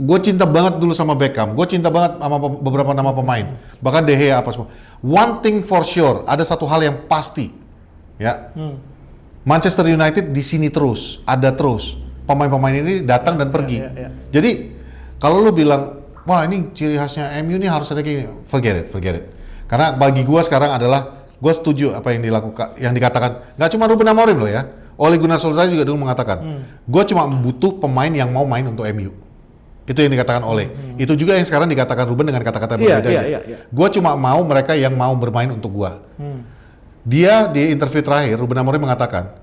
Gue cinta banget dulu sama Beckham, gue cinta banget sama beberapa nama pemain, bahkan De Gea apa semua. One thing for sure, ada satu hal yang pasti, ya. Manchester United di sini terus, ada terus. Pemain-pemain ini datang dan pergi. Jadi kalau lu bilang, wah ini ciri khasnya MU nih harus ada kayak gini, forget it. Karena bagi gue sekarang adalah, gue setuju apa yang dilakukan, yang dikatakan, nggak cuma Ruben Amorim loh ya. Ole Gunnar Solskjaer juga dulu mengatakan, gue cuma butuh pemain yang mau main untuk MU. Itu yang dikatakan Ole. Itu juga yang sekarang dikatakan Ruben dengan kata-kata berbeda. Gue cuma mau mereka yang mau bermain untuk gue. Dia di interview terakhir, Ruben Amorim mengatakan,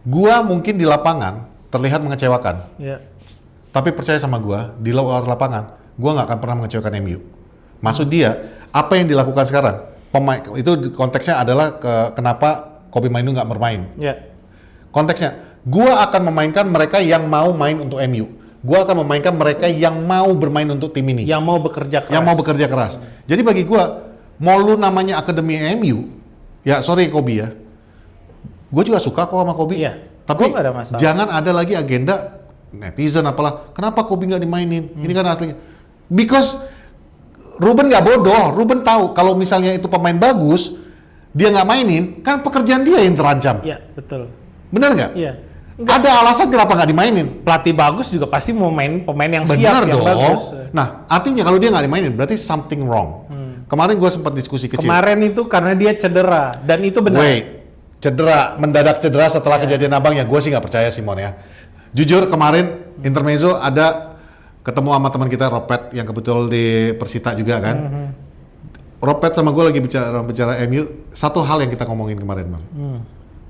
gue mungkin di lapangan terlihat mengecewakan. Tapi percaya sama gue, di luar lapangan, gue nggak akan pernah mengecewakan MU. Maksud dia, apa yang dilakukan sekarang? Pemain itu konteksnya adalah kenapa Kobe Mainu nggak bermain. Konteksnya, gue akan memainkan mereka yang mau main untuk MU. Gue akan memainkan mereka yang mau bermain untuk tim ini. Yang mau bekerja keras. Jadi bagi gue, mau lu namanya Akademi MU, ya sorry Kobe ya. Gue juga suka kok sama Kobe. Tapi jangan ada lagi agenda netizen apalah. Kenapa Kobe nggak dimainin? Ini kan aslinya. Because Ruben nggak bodoh. Ruben tahu kalau misalnya itu pemain bagus, dia nggak mainin, kan pekerjaan dia yang terancam. Iya, betul. Benar nggak? Iya. Ada alasan kenapa nggak dimainin. Pelatih bagus juga pasti mau main pemain yang siap, yang bagus. Nah, artinya kalau dia nggak dimainin, berarti something wrong. Kemarin gue sempat diskusi kecil. Kemarin itu karena dia cedera, dan itu benar. Cedera, mendadak cedera setelah kejadian abang ya, gue sih nggak percaya Simon ya. Jujur kemarin intermezzo ada ketemu sama teman kita Robert yang kebetulan di Persita juga kan. Robert sama gue lagi bicara MU, satu hal yang kita ngomongin kemarin bang.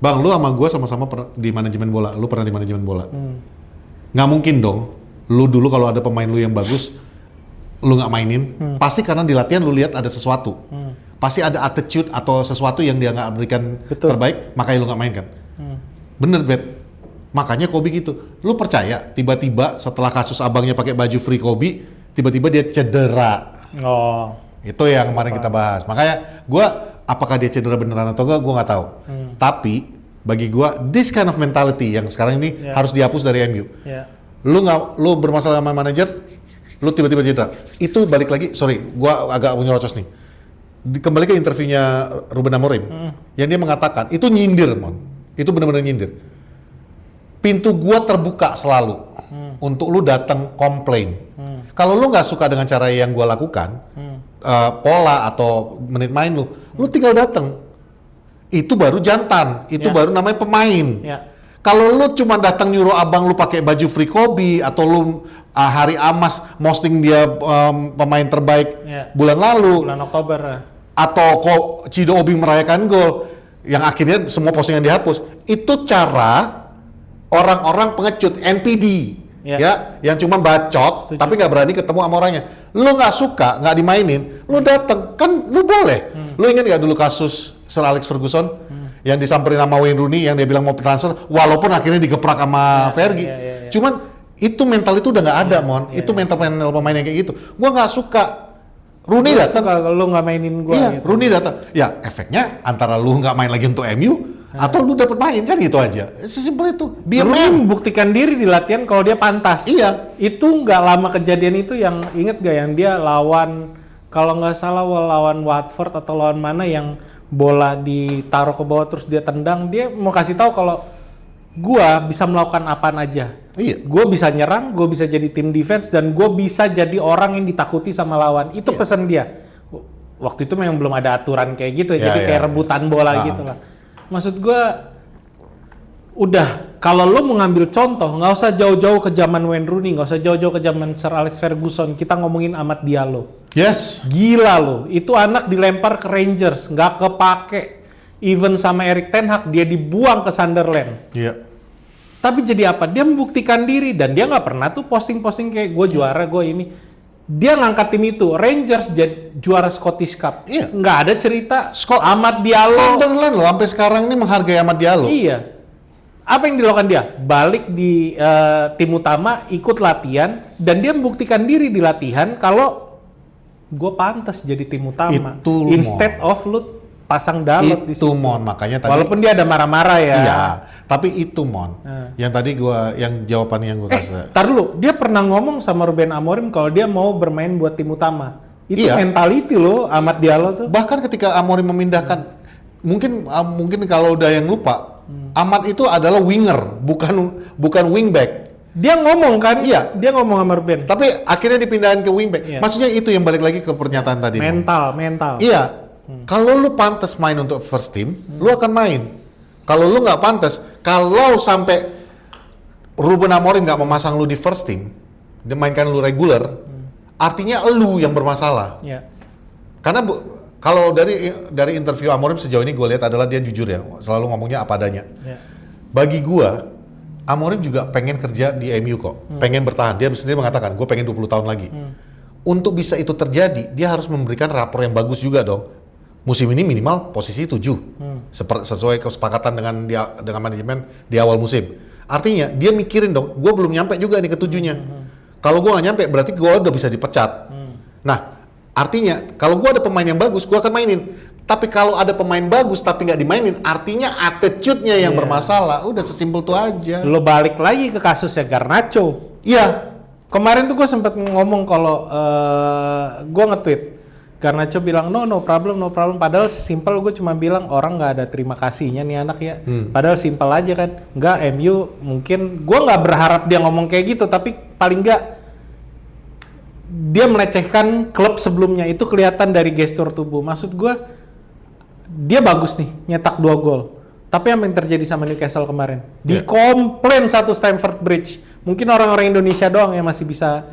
Bang, lu sama gue sama-sama di manajemen bola, lu pernah di manajemen bola. Nggak mungkin dong, lu dulu kalau ada pemain lu yang bagus, lu nggak mainin, pasti karena di latihan lu lihat ada sesuatu. Pasti ada attitude atau sesuatu yang dia nggak berikan terbaik, makanya lu nggak main kan. Bener, Bet. Makanya Kobe gitu. Lu percaya tiba-tiba setelah kasus abangnya pakai baju free Kobe, tiba-tiba dia cedera. Itu yang kemarin kita bahas. Makanya apakah dia cedera beneran atau enggak, gue nggak tahu. Tapi bagi gue, this kind of mentality yang sekarang ini harus dihapus dari MU. Lu bermasalah sama manajer, lu tiba-tiba cedera. Itu balik lagi, sorry, gue agak menyerocos nih. Kembali ke interviewnya Ruben Amorim, yang dia mengatakan itu nyindir, Mon. Itu benar-benar nyindir. Pintu gue terbuka selalu untuk lu datang komplain. Kalau lu nggak suka dengan cara yang gue lakukan, pola atau menit main lu tinggal datang. Itu baru jantan, itu baru namanya pemain. Kalau lu cuma datang nyuruh abang lu pakai baju free Kobe atau lu hari Amas posting dia pemain terbaik bulan lalu, bulan Oktober, atau Cido Obi merayakan gol yang akhirnya semua postingan dihapus, itu cara orang-orang pengecut NPD. Yang cuma bacot, tapi nggak berani ketemu sama orangnya. Lu nggak suka, nggak dimainin, lu dateng, kan lu boleh. Lu ingat nggak dulu kasus Sir Alex Ferguson yang disamperin sama Wayne Rooney yang dia bilang mau transfer, walaupun akhirnya digeprak sama Fergie. Cuman itu mental itu udah nggak ada, Mon. Itu mental pemain yang kayak gitu. Gua nggak suka. Rooney datang, lu nggak mainin gua. Rooney datang. Ya efeknya antara lu nggak main lagi untuk MU atau lu dapat main kan gitu aja. Sesimpel itu. Dia membuktikan diri di latihan kalau dia pantas. Iya. Itu nggak lama kejadian itu yang inget gak yang dia lawan kalau nggak salah lawan Watford atau lawan mana yang bola ditaruh ke bawah terus dia tendang, dia mau kasih tahu kalau gua bisa melakukan apaan aja. Iya. Gua bisa nyerang, gua bisa jadi tim defense dan gua bisa jadi orang yang ditakuti sama lawan. Itu pesan dia. Waktu itu memang belum ada aturan kayak gitu ya, jadi kayak rebutan bola gitu lah. Maksud gue, udah kalau lo mau ngambil contoh, nggak usah jauh-jauh ke zaman Wayne Rooney, nggak usah jauh-jauh ke zaman Sir Alex Ferguson. Kita ngomongin Amad Diallo. Yes. Gila lo, itu anak dilempar ke Rangers, nggak kepake. Even sama Erik ten Hag, dia dibuang ke Sunderland. Iya. Tapi jadi apa? Dia membuktikan diri dan dia nggak pernah tuh posting-posting kayak gue juara, gue ini. Dia ngangkat tim itu, Rangers juara Scottish Cup. Iya. Nggak ada cerita Amad Diallo. Sunderland loh, sampai sekarang ini menghargai Amad Diallo. Iya. Apa yang dilakukan dia? Balik di tim utama, ikut latihan, dan dia membuktikan diri di latihan kalau gue pantas jadi tim utama. Itu Instead of lu pasang Dalot di situ. Itu Mon, makanya tadi. Walaupun dia ada marah-marah ya. Iya, tapi itu Mon. Yang tadi yang jawaban yang gue kasih. Tar dulu, dia pernah ngomong sama Ruben Amorim kalau dia mau bermain buat tim utama. Itu mentality loh, Amad Diallo tuh. Bahkan ketika Amorim memindahkan, mungkin kalau udah yang lupa, Amad itu adalah winger, bukan wingback. Dia ngomong kan? Iya. Dia ngomong sama Ruben. Tapi akhirnya dipindahin ke wingback. Iya. Maksudnya itu yang balik lagi ke pernyataan tadi. Mental. Iya. Kalau lu pantas main untuk first team, lu akan main. Kalau lu nggak pantas, kalau sampai Ruben Amorim nggak memasang lu di first team, dia mainkan lu regular, artinya lu yang bermasalah. Yeah. Karena kalau dari interview Amorim sejauh ini gue lihat adalah dia jujur ya, selalu ngomongnya apa adanya. Yeah. Bagi gue, Amorim juga pengen kerja di MU kok, pengen bertahan. Dia sendiri mengatakan, gue pengen 20 tahun lagi. Untuk bisa itu terjadi, dia harus memberikan rapor yang bagus juga dong. Musim ini minimal posisi 7, sesuai kesepakatan dengan manajemen di awal musim. Artinya dia mikirin dong, gue belum nyampe juga nih ke 7-nya. Kalau gue nggak nyampe, berarti gue udah bisa dipecat. Nah, artinya kalau gue ada pemain yang bagus, gue akan mainin. Tapi kalau ada pemain bagus tapi nggak dimainin, artinya attitude-nya yang bermasalah. Udah sesimpel itu aja. Lo balik lagi ke kasusnya Garnacho. Iya. Kemarin tuh gue sempat ngomong kalau gue nge-tweet. Garnacho bilang no problem. Padahal simpel, gue cuma bilang orang nggak ada terima kasihnya nih anak ya. Padahal simpel aja kan. Nggak, MU mungkin gue nggak berharap dia ngomong kayak gitu, tapi paling nggak dia melecehkan klub sebelumnya. Itu kelihatan dari gestur tubuh. Maksud gue dia bagus nih nyetak 2 gol. Tapi apa yang terjadi sama Newcastle kemarin? Dikomplain satu Stamford Bridge. Mungkin orang-orang Indonesia doang yang masih bisa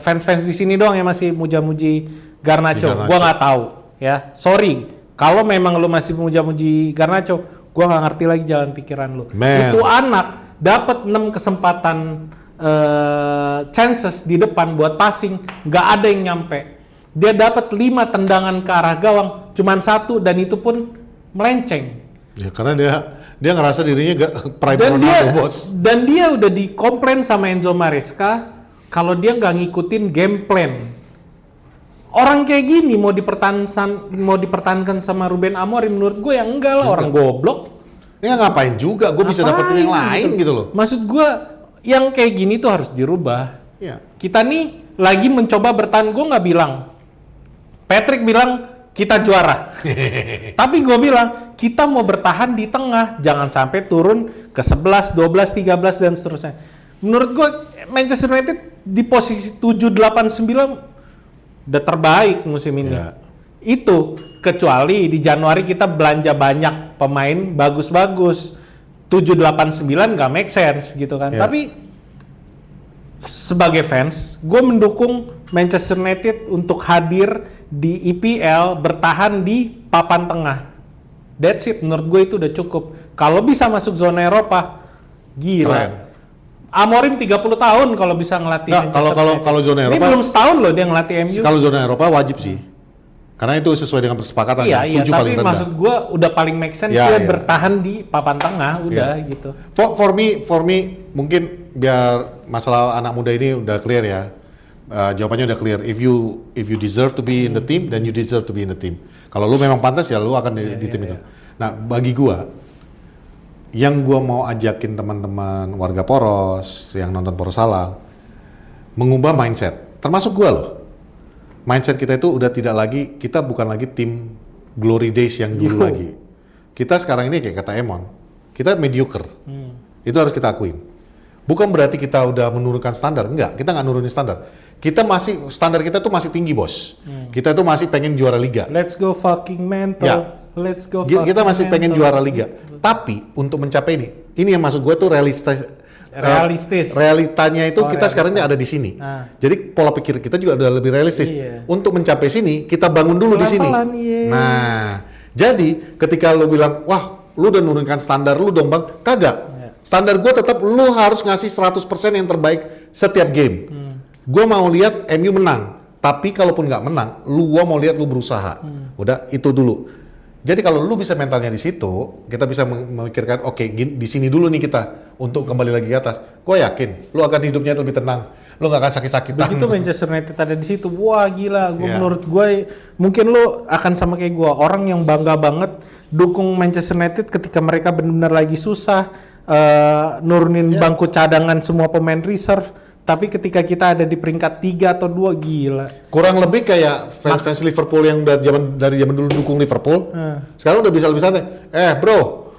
fans-fans di sini doang yang masih muja-muji Garnacho. Gua nggak tahu ya. Sorry. Kalau memang lu masih muja-muji Garnacho, gua nggak ngerti lagi jalan pikiran lu. Itu anak dapat 6 kesempatan chances di depan buat passing, nggak ada yang nyampe. Dia dapat 5 tendangan ke arah gawang, cuman 1 dan itu pun melenceng. Ya karena dia ngerasa dirinya prime Ronaldo, bos. Dan dia udah dikomplain sama Enzo Maresca kalau dia nggak ngikutin game plan. Orang kayak gini mau dipertahankan sama Ruben Amorim, menurut gue ya enggak lah, orang goblok. Ya ngapain juga, gue bisa dapetin yang lain gitu loh. Maksud gue yang kayak gini tuh harus dirubah. Ya. Kita nih lagi mencoba bertahan, gue nggak bilang. Patrick bilang kita juara. Tapi gue bilang kita mau bertahan di tengah, jangan sampai turun ke 11, 12, 13 dan seterusnya. Menurut gue Manchester United di posisi 7, 8, 9 udah terbaik musim ini. Ya. Itu kecuali di Januari kita belanja banyak pemain bagus-bagus. 7, 8, 9 gak make sense gitu kan. Ya. Tapi sebagai fans, gue mendukung Manchester United untuk hadir di EPL, bertahan di papan tengah. That's it, menurut gue itu udah cukup. Kalau bisa masuk zona Eropa, gila. Keren. Amorim 30 tahun kalau bisa ngelatih Manchester United. Kalau zona Eropa, ini belum setahun loh dia ngelatih MU. Kalau zona Eropa wajib sih. Karena itu sesuai dengan kesepakatan. Iya, tapi maksud gue udah paling make sense ya, bertahan di papan tengah, udah gitu. For me, mungkin biar masalah anak muda ini udah clear ya. Jawabannya udah clear. If you deserve to be in the team, then you deserve to be in the team. Kalau lu memang pantas ya lu akan di tim itu. Nah, bagi gua, yang gua mau ajakin teman-teman warga Poros yang nonton Poros Halal mengubah mindset, termasuk gua loh. Mindset kita itu udah tidak lagi, kita bukan lagi tim glory days yang dulu lagi. Kita sekarang ini kayak kata Emon, kita mediocre. Itu harus kita akuin. Bukan berarti kita udah menurunkan standar, enggak, kita nggak nurunin standar. Kita masih, standar kita tuh masih tinggi, bos. Kita tuh masih pengen juara liga. Let's go fucking mental. Ya. Let's go Kita masih mental. pengen juara liga. Tapi untuk mencapai ini yang maksud gue tuh realistis. Realitanya itu kita sekarang ini ada di sini. Jadi pola pikir kita juga udah lebih realistis. Untuk mencapai sini, kita bangun dulu di sini. Nah, jadi ketika lu bilang, wah, lu udah nurunkan standar lu dong bang, kagak. Standar gue tetap lu harus ngasih 100% yang terbaik setiap game. Gue mau lihat MU menang, tapi kalaupun nggak menang, gua mau lihat lu berusaha. Udah itu dulu. Jadi kalau lu bisa mentalnya di situ, kita bisa memikirkan, oke, di sini dulu nih kita untuk kembali lagi ke atas. Gue yakin, lu akan hidupnya lebih tenang. Lu nggak akan sakit-sakitan. Begitu Manchester United ada di situ, wah gila. Menurut gue, mungkin lu akan sama kayak gue, orang yang bangga banget dukung Manchester United ketika mereka benar-benar lagi susah, nurunin bangku cadangan semua pemain reserve. Tapi ketika kita ada di peringkat 3 atau 2, gila. Kurang lebih kayak fans Liverpool yang dari zaman dulu dukung Liverpool. Sekarang udah bisa lebih santai. Bro,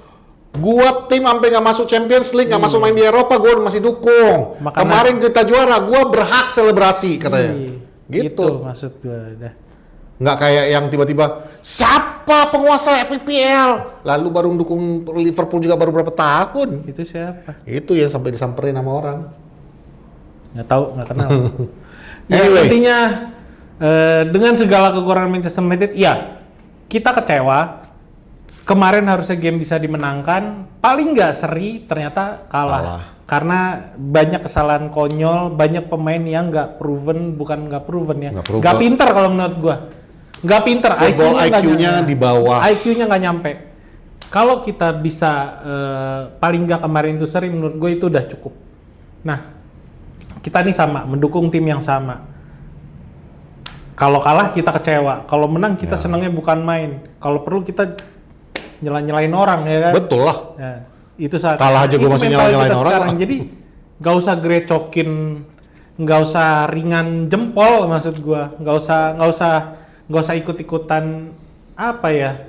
gua tim sampai nggak masuk Champions League, nggak masuk main di Eropa, gua masih dukung. Kemarin kita juara, gua berhak selebrasi katanya. Gitu. Maksud gua dah. Nggak kayak yang tiba-tiba siapa penguasa FPL, lalu baru dukung Liverpool juga baru berapa tahun. Itu siapa? Itu yang sampai disamperin sama orang. Nggak tahu, nggak kenal. Anyway. Intinya dengan segala kekurangan Manchester United, ya kita kecewa. Kemarin harusnya game bisa dimenangkan, paling nggak seri, ternyata kalah. Karena banyak kesalahan konyol, banyak pemain yang nggak proven, bukan nggak proven ya, nggak pinter kalau menurut gua. Nggak pinter, IQ-nya di bawah. IQ-nya nggak nyampe. Kalau kita bisa paling nggak kemarin itu seri, menurut gue itu udah cukup. Nah, kita nih sama, mendukung tim yang sama. Kalau kalah kita kecewa, kalau menang kita senangnya bukan main. Kalau perlu kita nyela-nyelain orang ya kan. Betul lah. Ya, itu saat kalah aja gue masih nyela-nyelain orang sekarang. Jadi nggak usah grecokin, nggak usah ringan jempol maksud gue, nggak usah ikut-ikutan apa ya,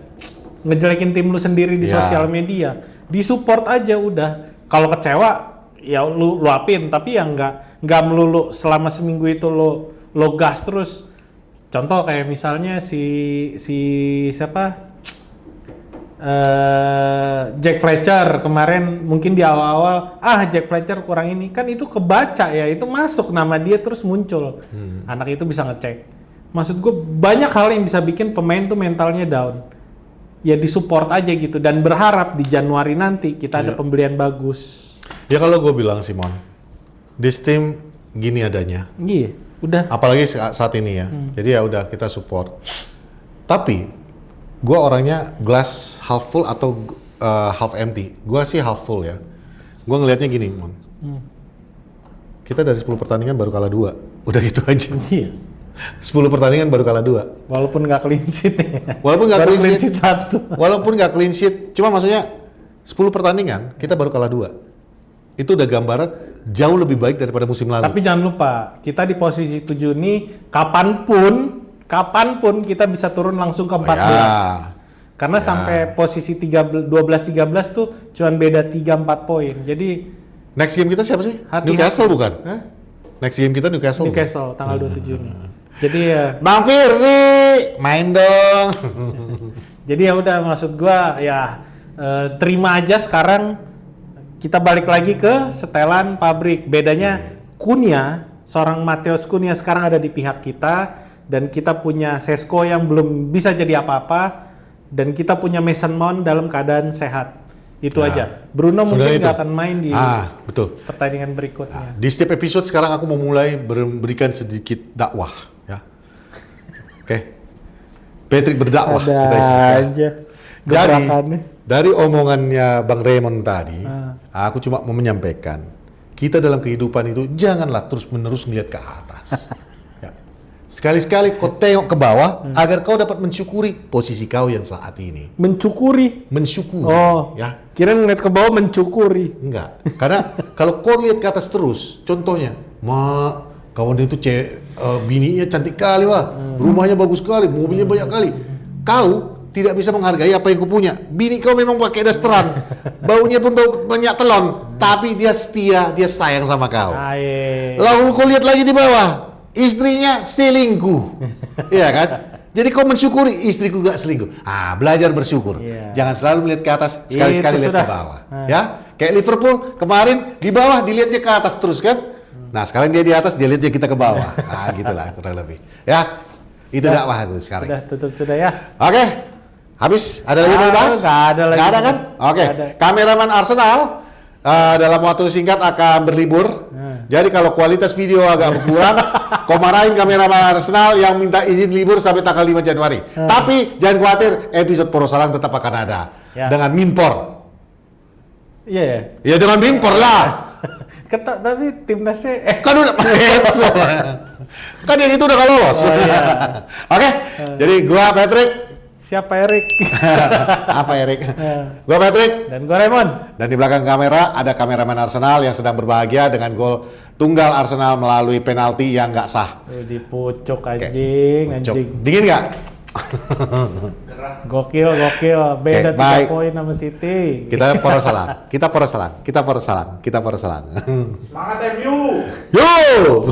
ngejelekin tim lu sendiri di sosial media. Disupport aja udah. Kalau kecewa ya lu luapin, tapi ya nggak melulu selama seminggu itu lo gas terus. Contoh kayak misalnya si siapa Jack Fletcher kemarin, mungkin di awal-awal Jack Fletcher kurang ini, kan itu kebaca ya, itu masuk nama dia terus muncul. Anak itu bisa ngecek. Maksud gue banyak hal yang bisa bikin pemain tuh mentalnya down. Ya disupport aja gitu dan berharap di Januari nanti kita ada pembelian bagus. Ya kalau gue bilang Simon, this team gini adanya. Iya, udah. Apalagi saat ini ya. Jadi ya udah kita support. Tapi gue orangnya glass half full atau half empty. Gue sih half full ya. Gue ngelihatnya gini, Mon. Kita dari 10 pertandingan baru kalah 2. Udah gitu aja. Iya. 10 pertandingan baru kalah 2. Walaupun nggak clean sheet ya. Walaupun nggak clean sheet 1. Walaupun nggak clean sheet, cuma maksudnya 10 pertandingan kita baru kalah 2. Itu udah gambaran jauh lebih baik daripada musim lalu. Tapi jangan lupa, kita di posisi 7 ini kapanpun kita bisa turun langsung ke 14. Karena sampai posisi 12-13 tuh cuma beda 3-4 poin. Jadi next game kita siapa sih? Newcastle bukan? Next game kita Newcastle tanggal 27 ini. Jadi ya Bang Firsi, main dong. Jadi ya udah, maksud gua ya terima aja sekarang. Kita balik lagi ke setelan pabrik. Bedanya Cunha, seorang Mateus Cunha sekarang ada di pihak kita, dan kita punya Sesko yang belum bisa jadi apa-apa, dan kita punya Mason Mount dalam keadaan sehat. Itu aja. Bruno mungkin nggak akan main di pertandingan berikutnya. Di setiap episode sekarang aku mau mulai memberikan sedikit dakwah, ya. Oke. Patrick berdakwah. Ada aja. Jadi dari omongannya Bang Raymond tadi, aku cuma mau menyampaikan, kita dalam kehidupan itu janganlah terus-menerus melihat ke atas. Ya. Sekali-sekali kau tengok ke bawah agar kau dapat mensyukuri posisi kau yang saat ini. Mensyukuri. Oh, ya. Kira ngeliat ke bawah mencukuri. Enggak, karena kalau kau lihat ke atas terus, contohnya, kawan itu bininya cantik kali wah, rumahnya bagus sekali, mobilnya banyak kali. Kau tidak bisa menghargai apa yang kau punya. Bini kau memang pakai dasteran, baunya pun bau banyak telon, tapi dia setia, dia sayang sama kau. Lalu kau lihat lagi di bawah, istrinya selingkuh, iya kan? Jadi kau mensyukuri istriku gak selingkuh. Belajar bersyukur. Jangan selalu melihat ke atas, sekali-sekali lihat ke bawah. Ya, kayak Liverpool kemarin di bawah dilihatnya ke atas terus kan? Nah sekarang dia di atas, dia lihatnya kita ke bawah. Gitulah kurang lebih. Ya, itu dakwah itu sekarang. Sudah tutup sudah ya. Oke, habis. Ada lagi mau dibahas? Nggak ada lagi. Nggak ada kan? Oke. Kameraman Arsenal dalam waktu singkat akan berlibur. Jadi kalau kualitas video agak berkurang, kau marahin kameraman Arsenal yang minta izin libur sampai tanggal 5 Januari. Tapi jangan khawatir, episode Porosalang tetap akan ada dengan Mimpor. Iya. Ya dengan Mimpor lah. Tapi timnasnya Kan udah kan yang itu udah gak lolos. Oke. Jadi gua Patrick. Siapa Erik? Apa Erik? Gua Patrick. Dan gua Raymond. Dan di belakang kamera ada kameraman Arsenal yang sedang berbahagia dengan gol tunggal Arsenal melalui penalti yang nggak sah. Dipucuk anjing. Dingin nggak? Gokil. Beda 3 poin sama City. Kita Porosalang. Semangat MU. Yo!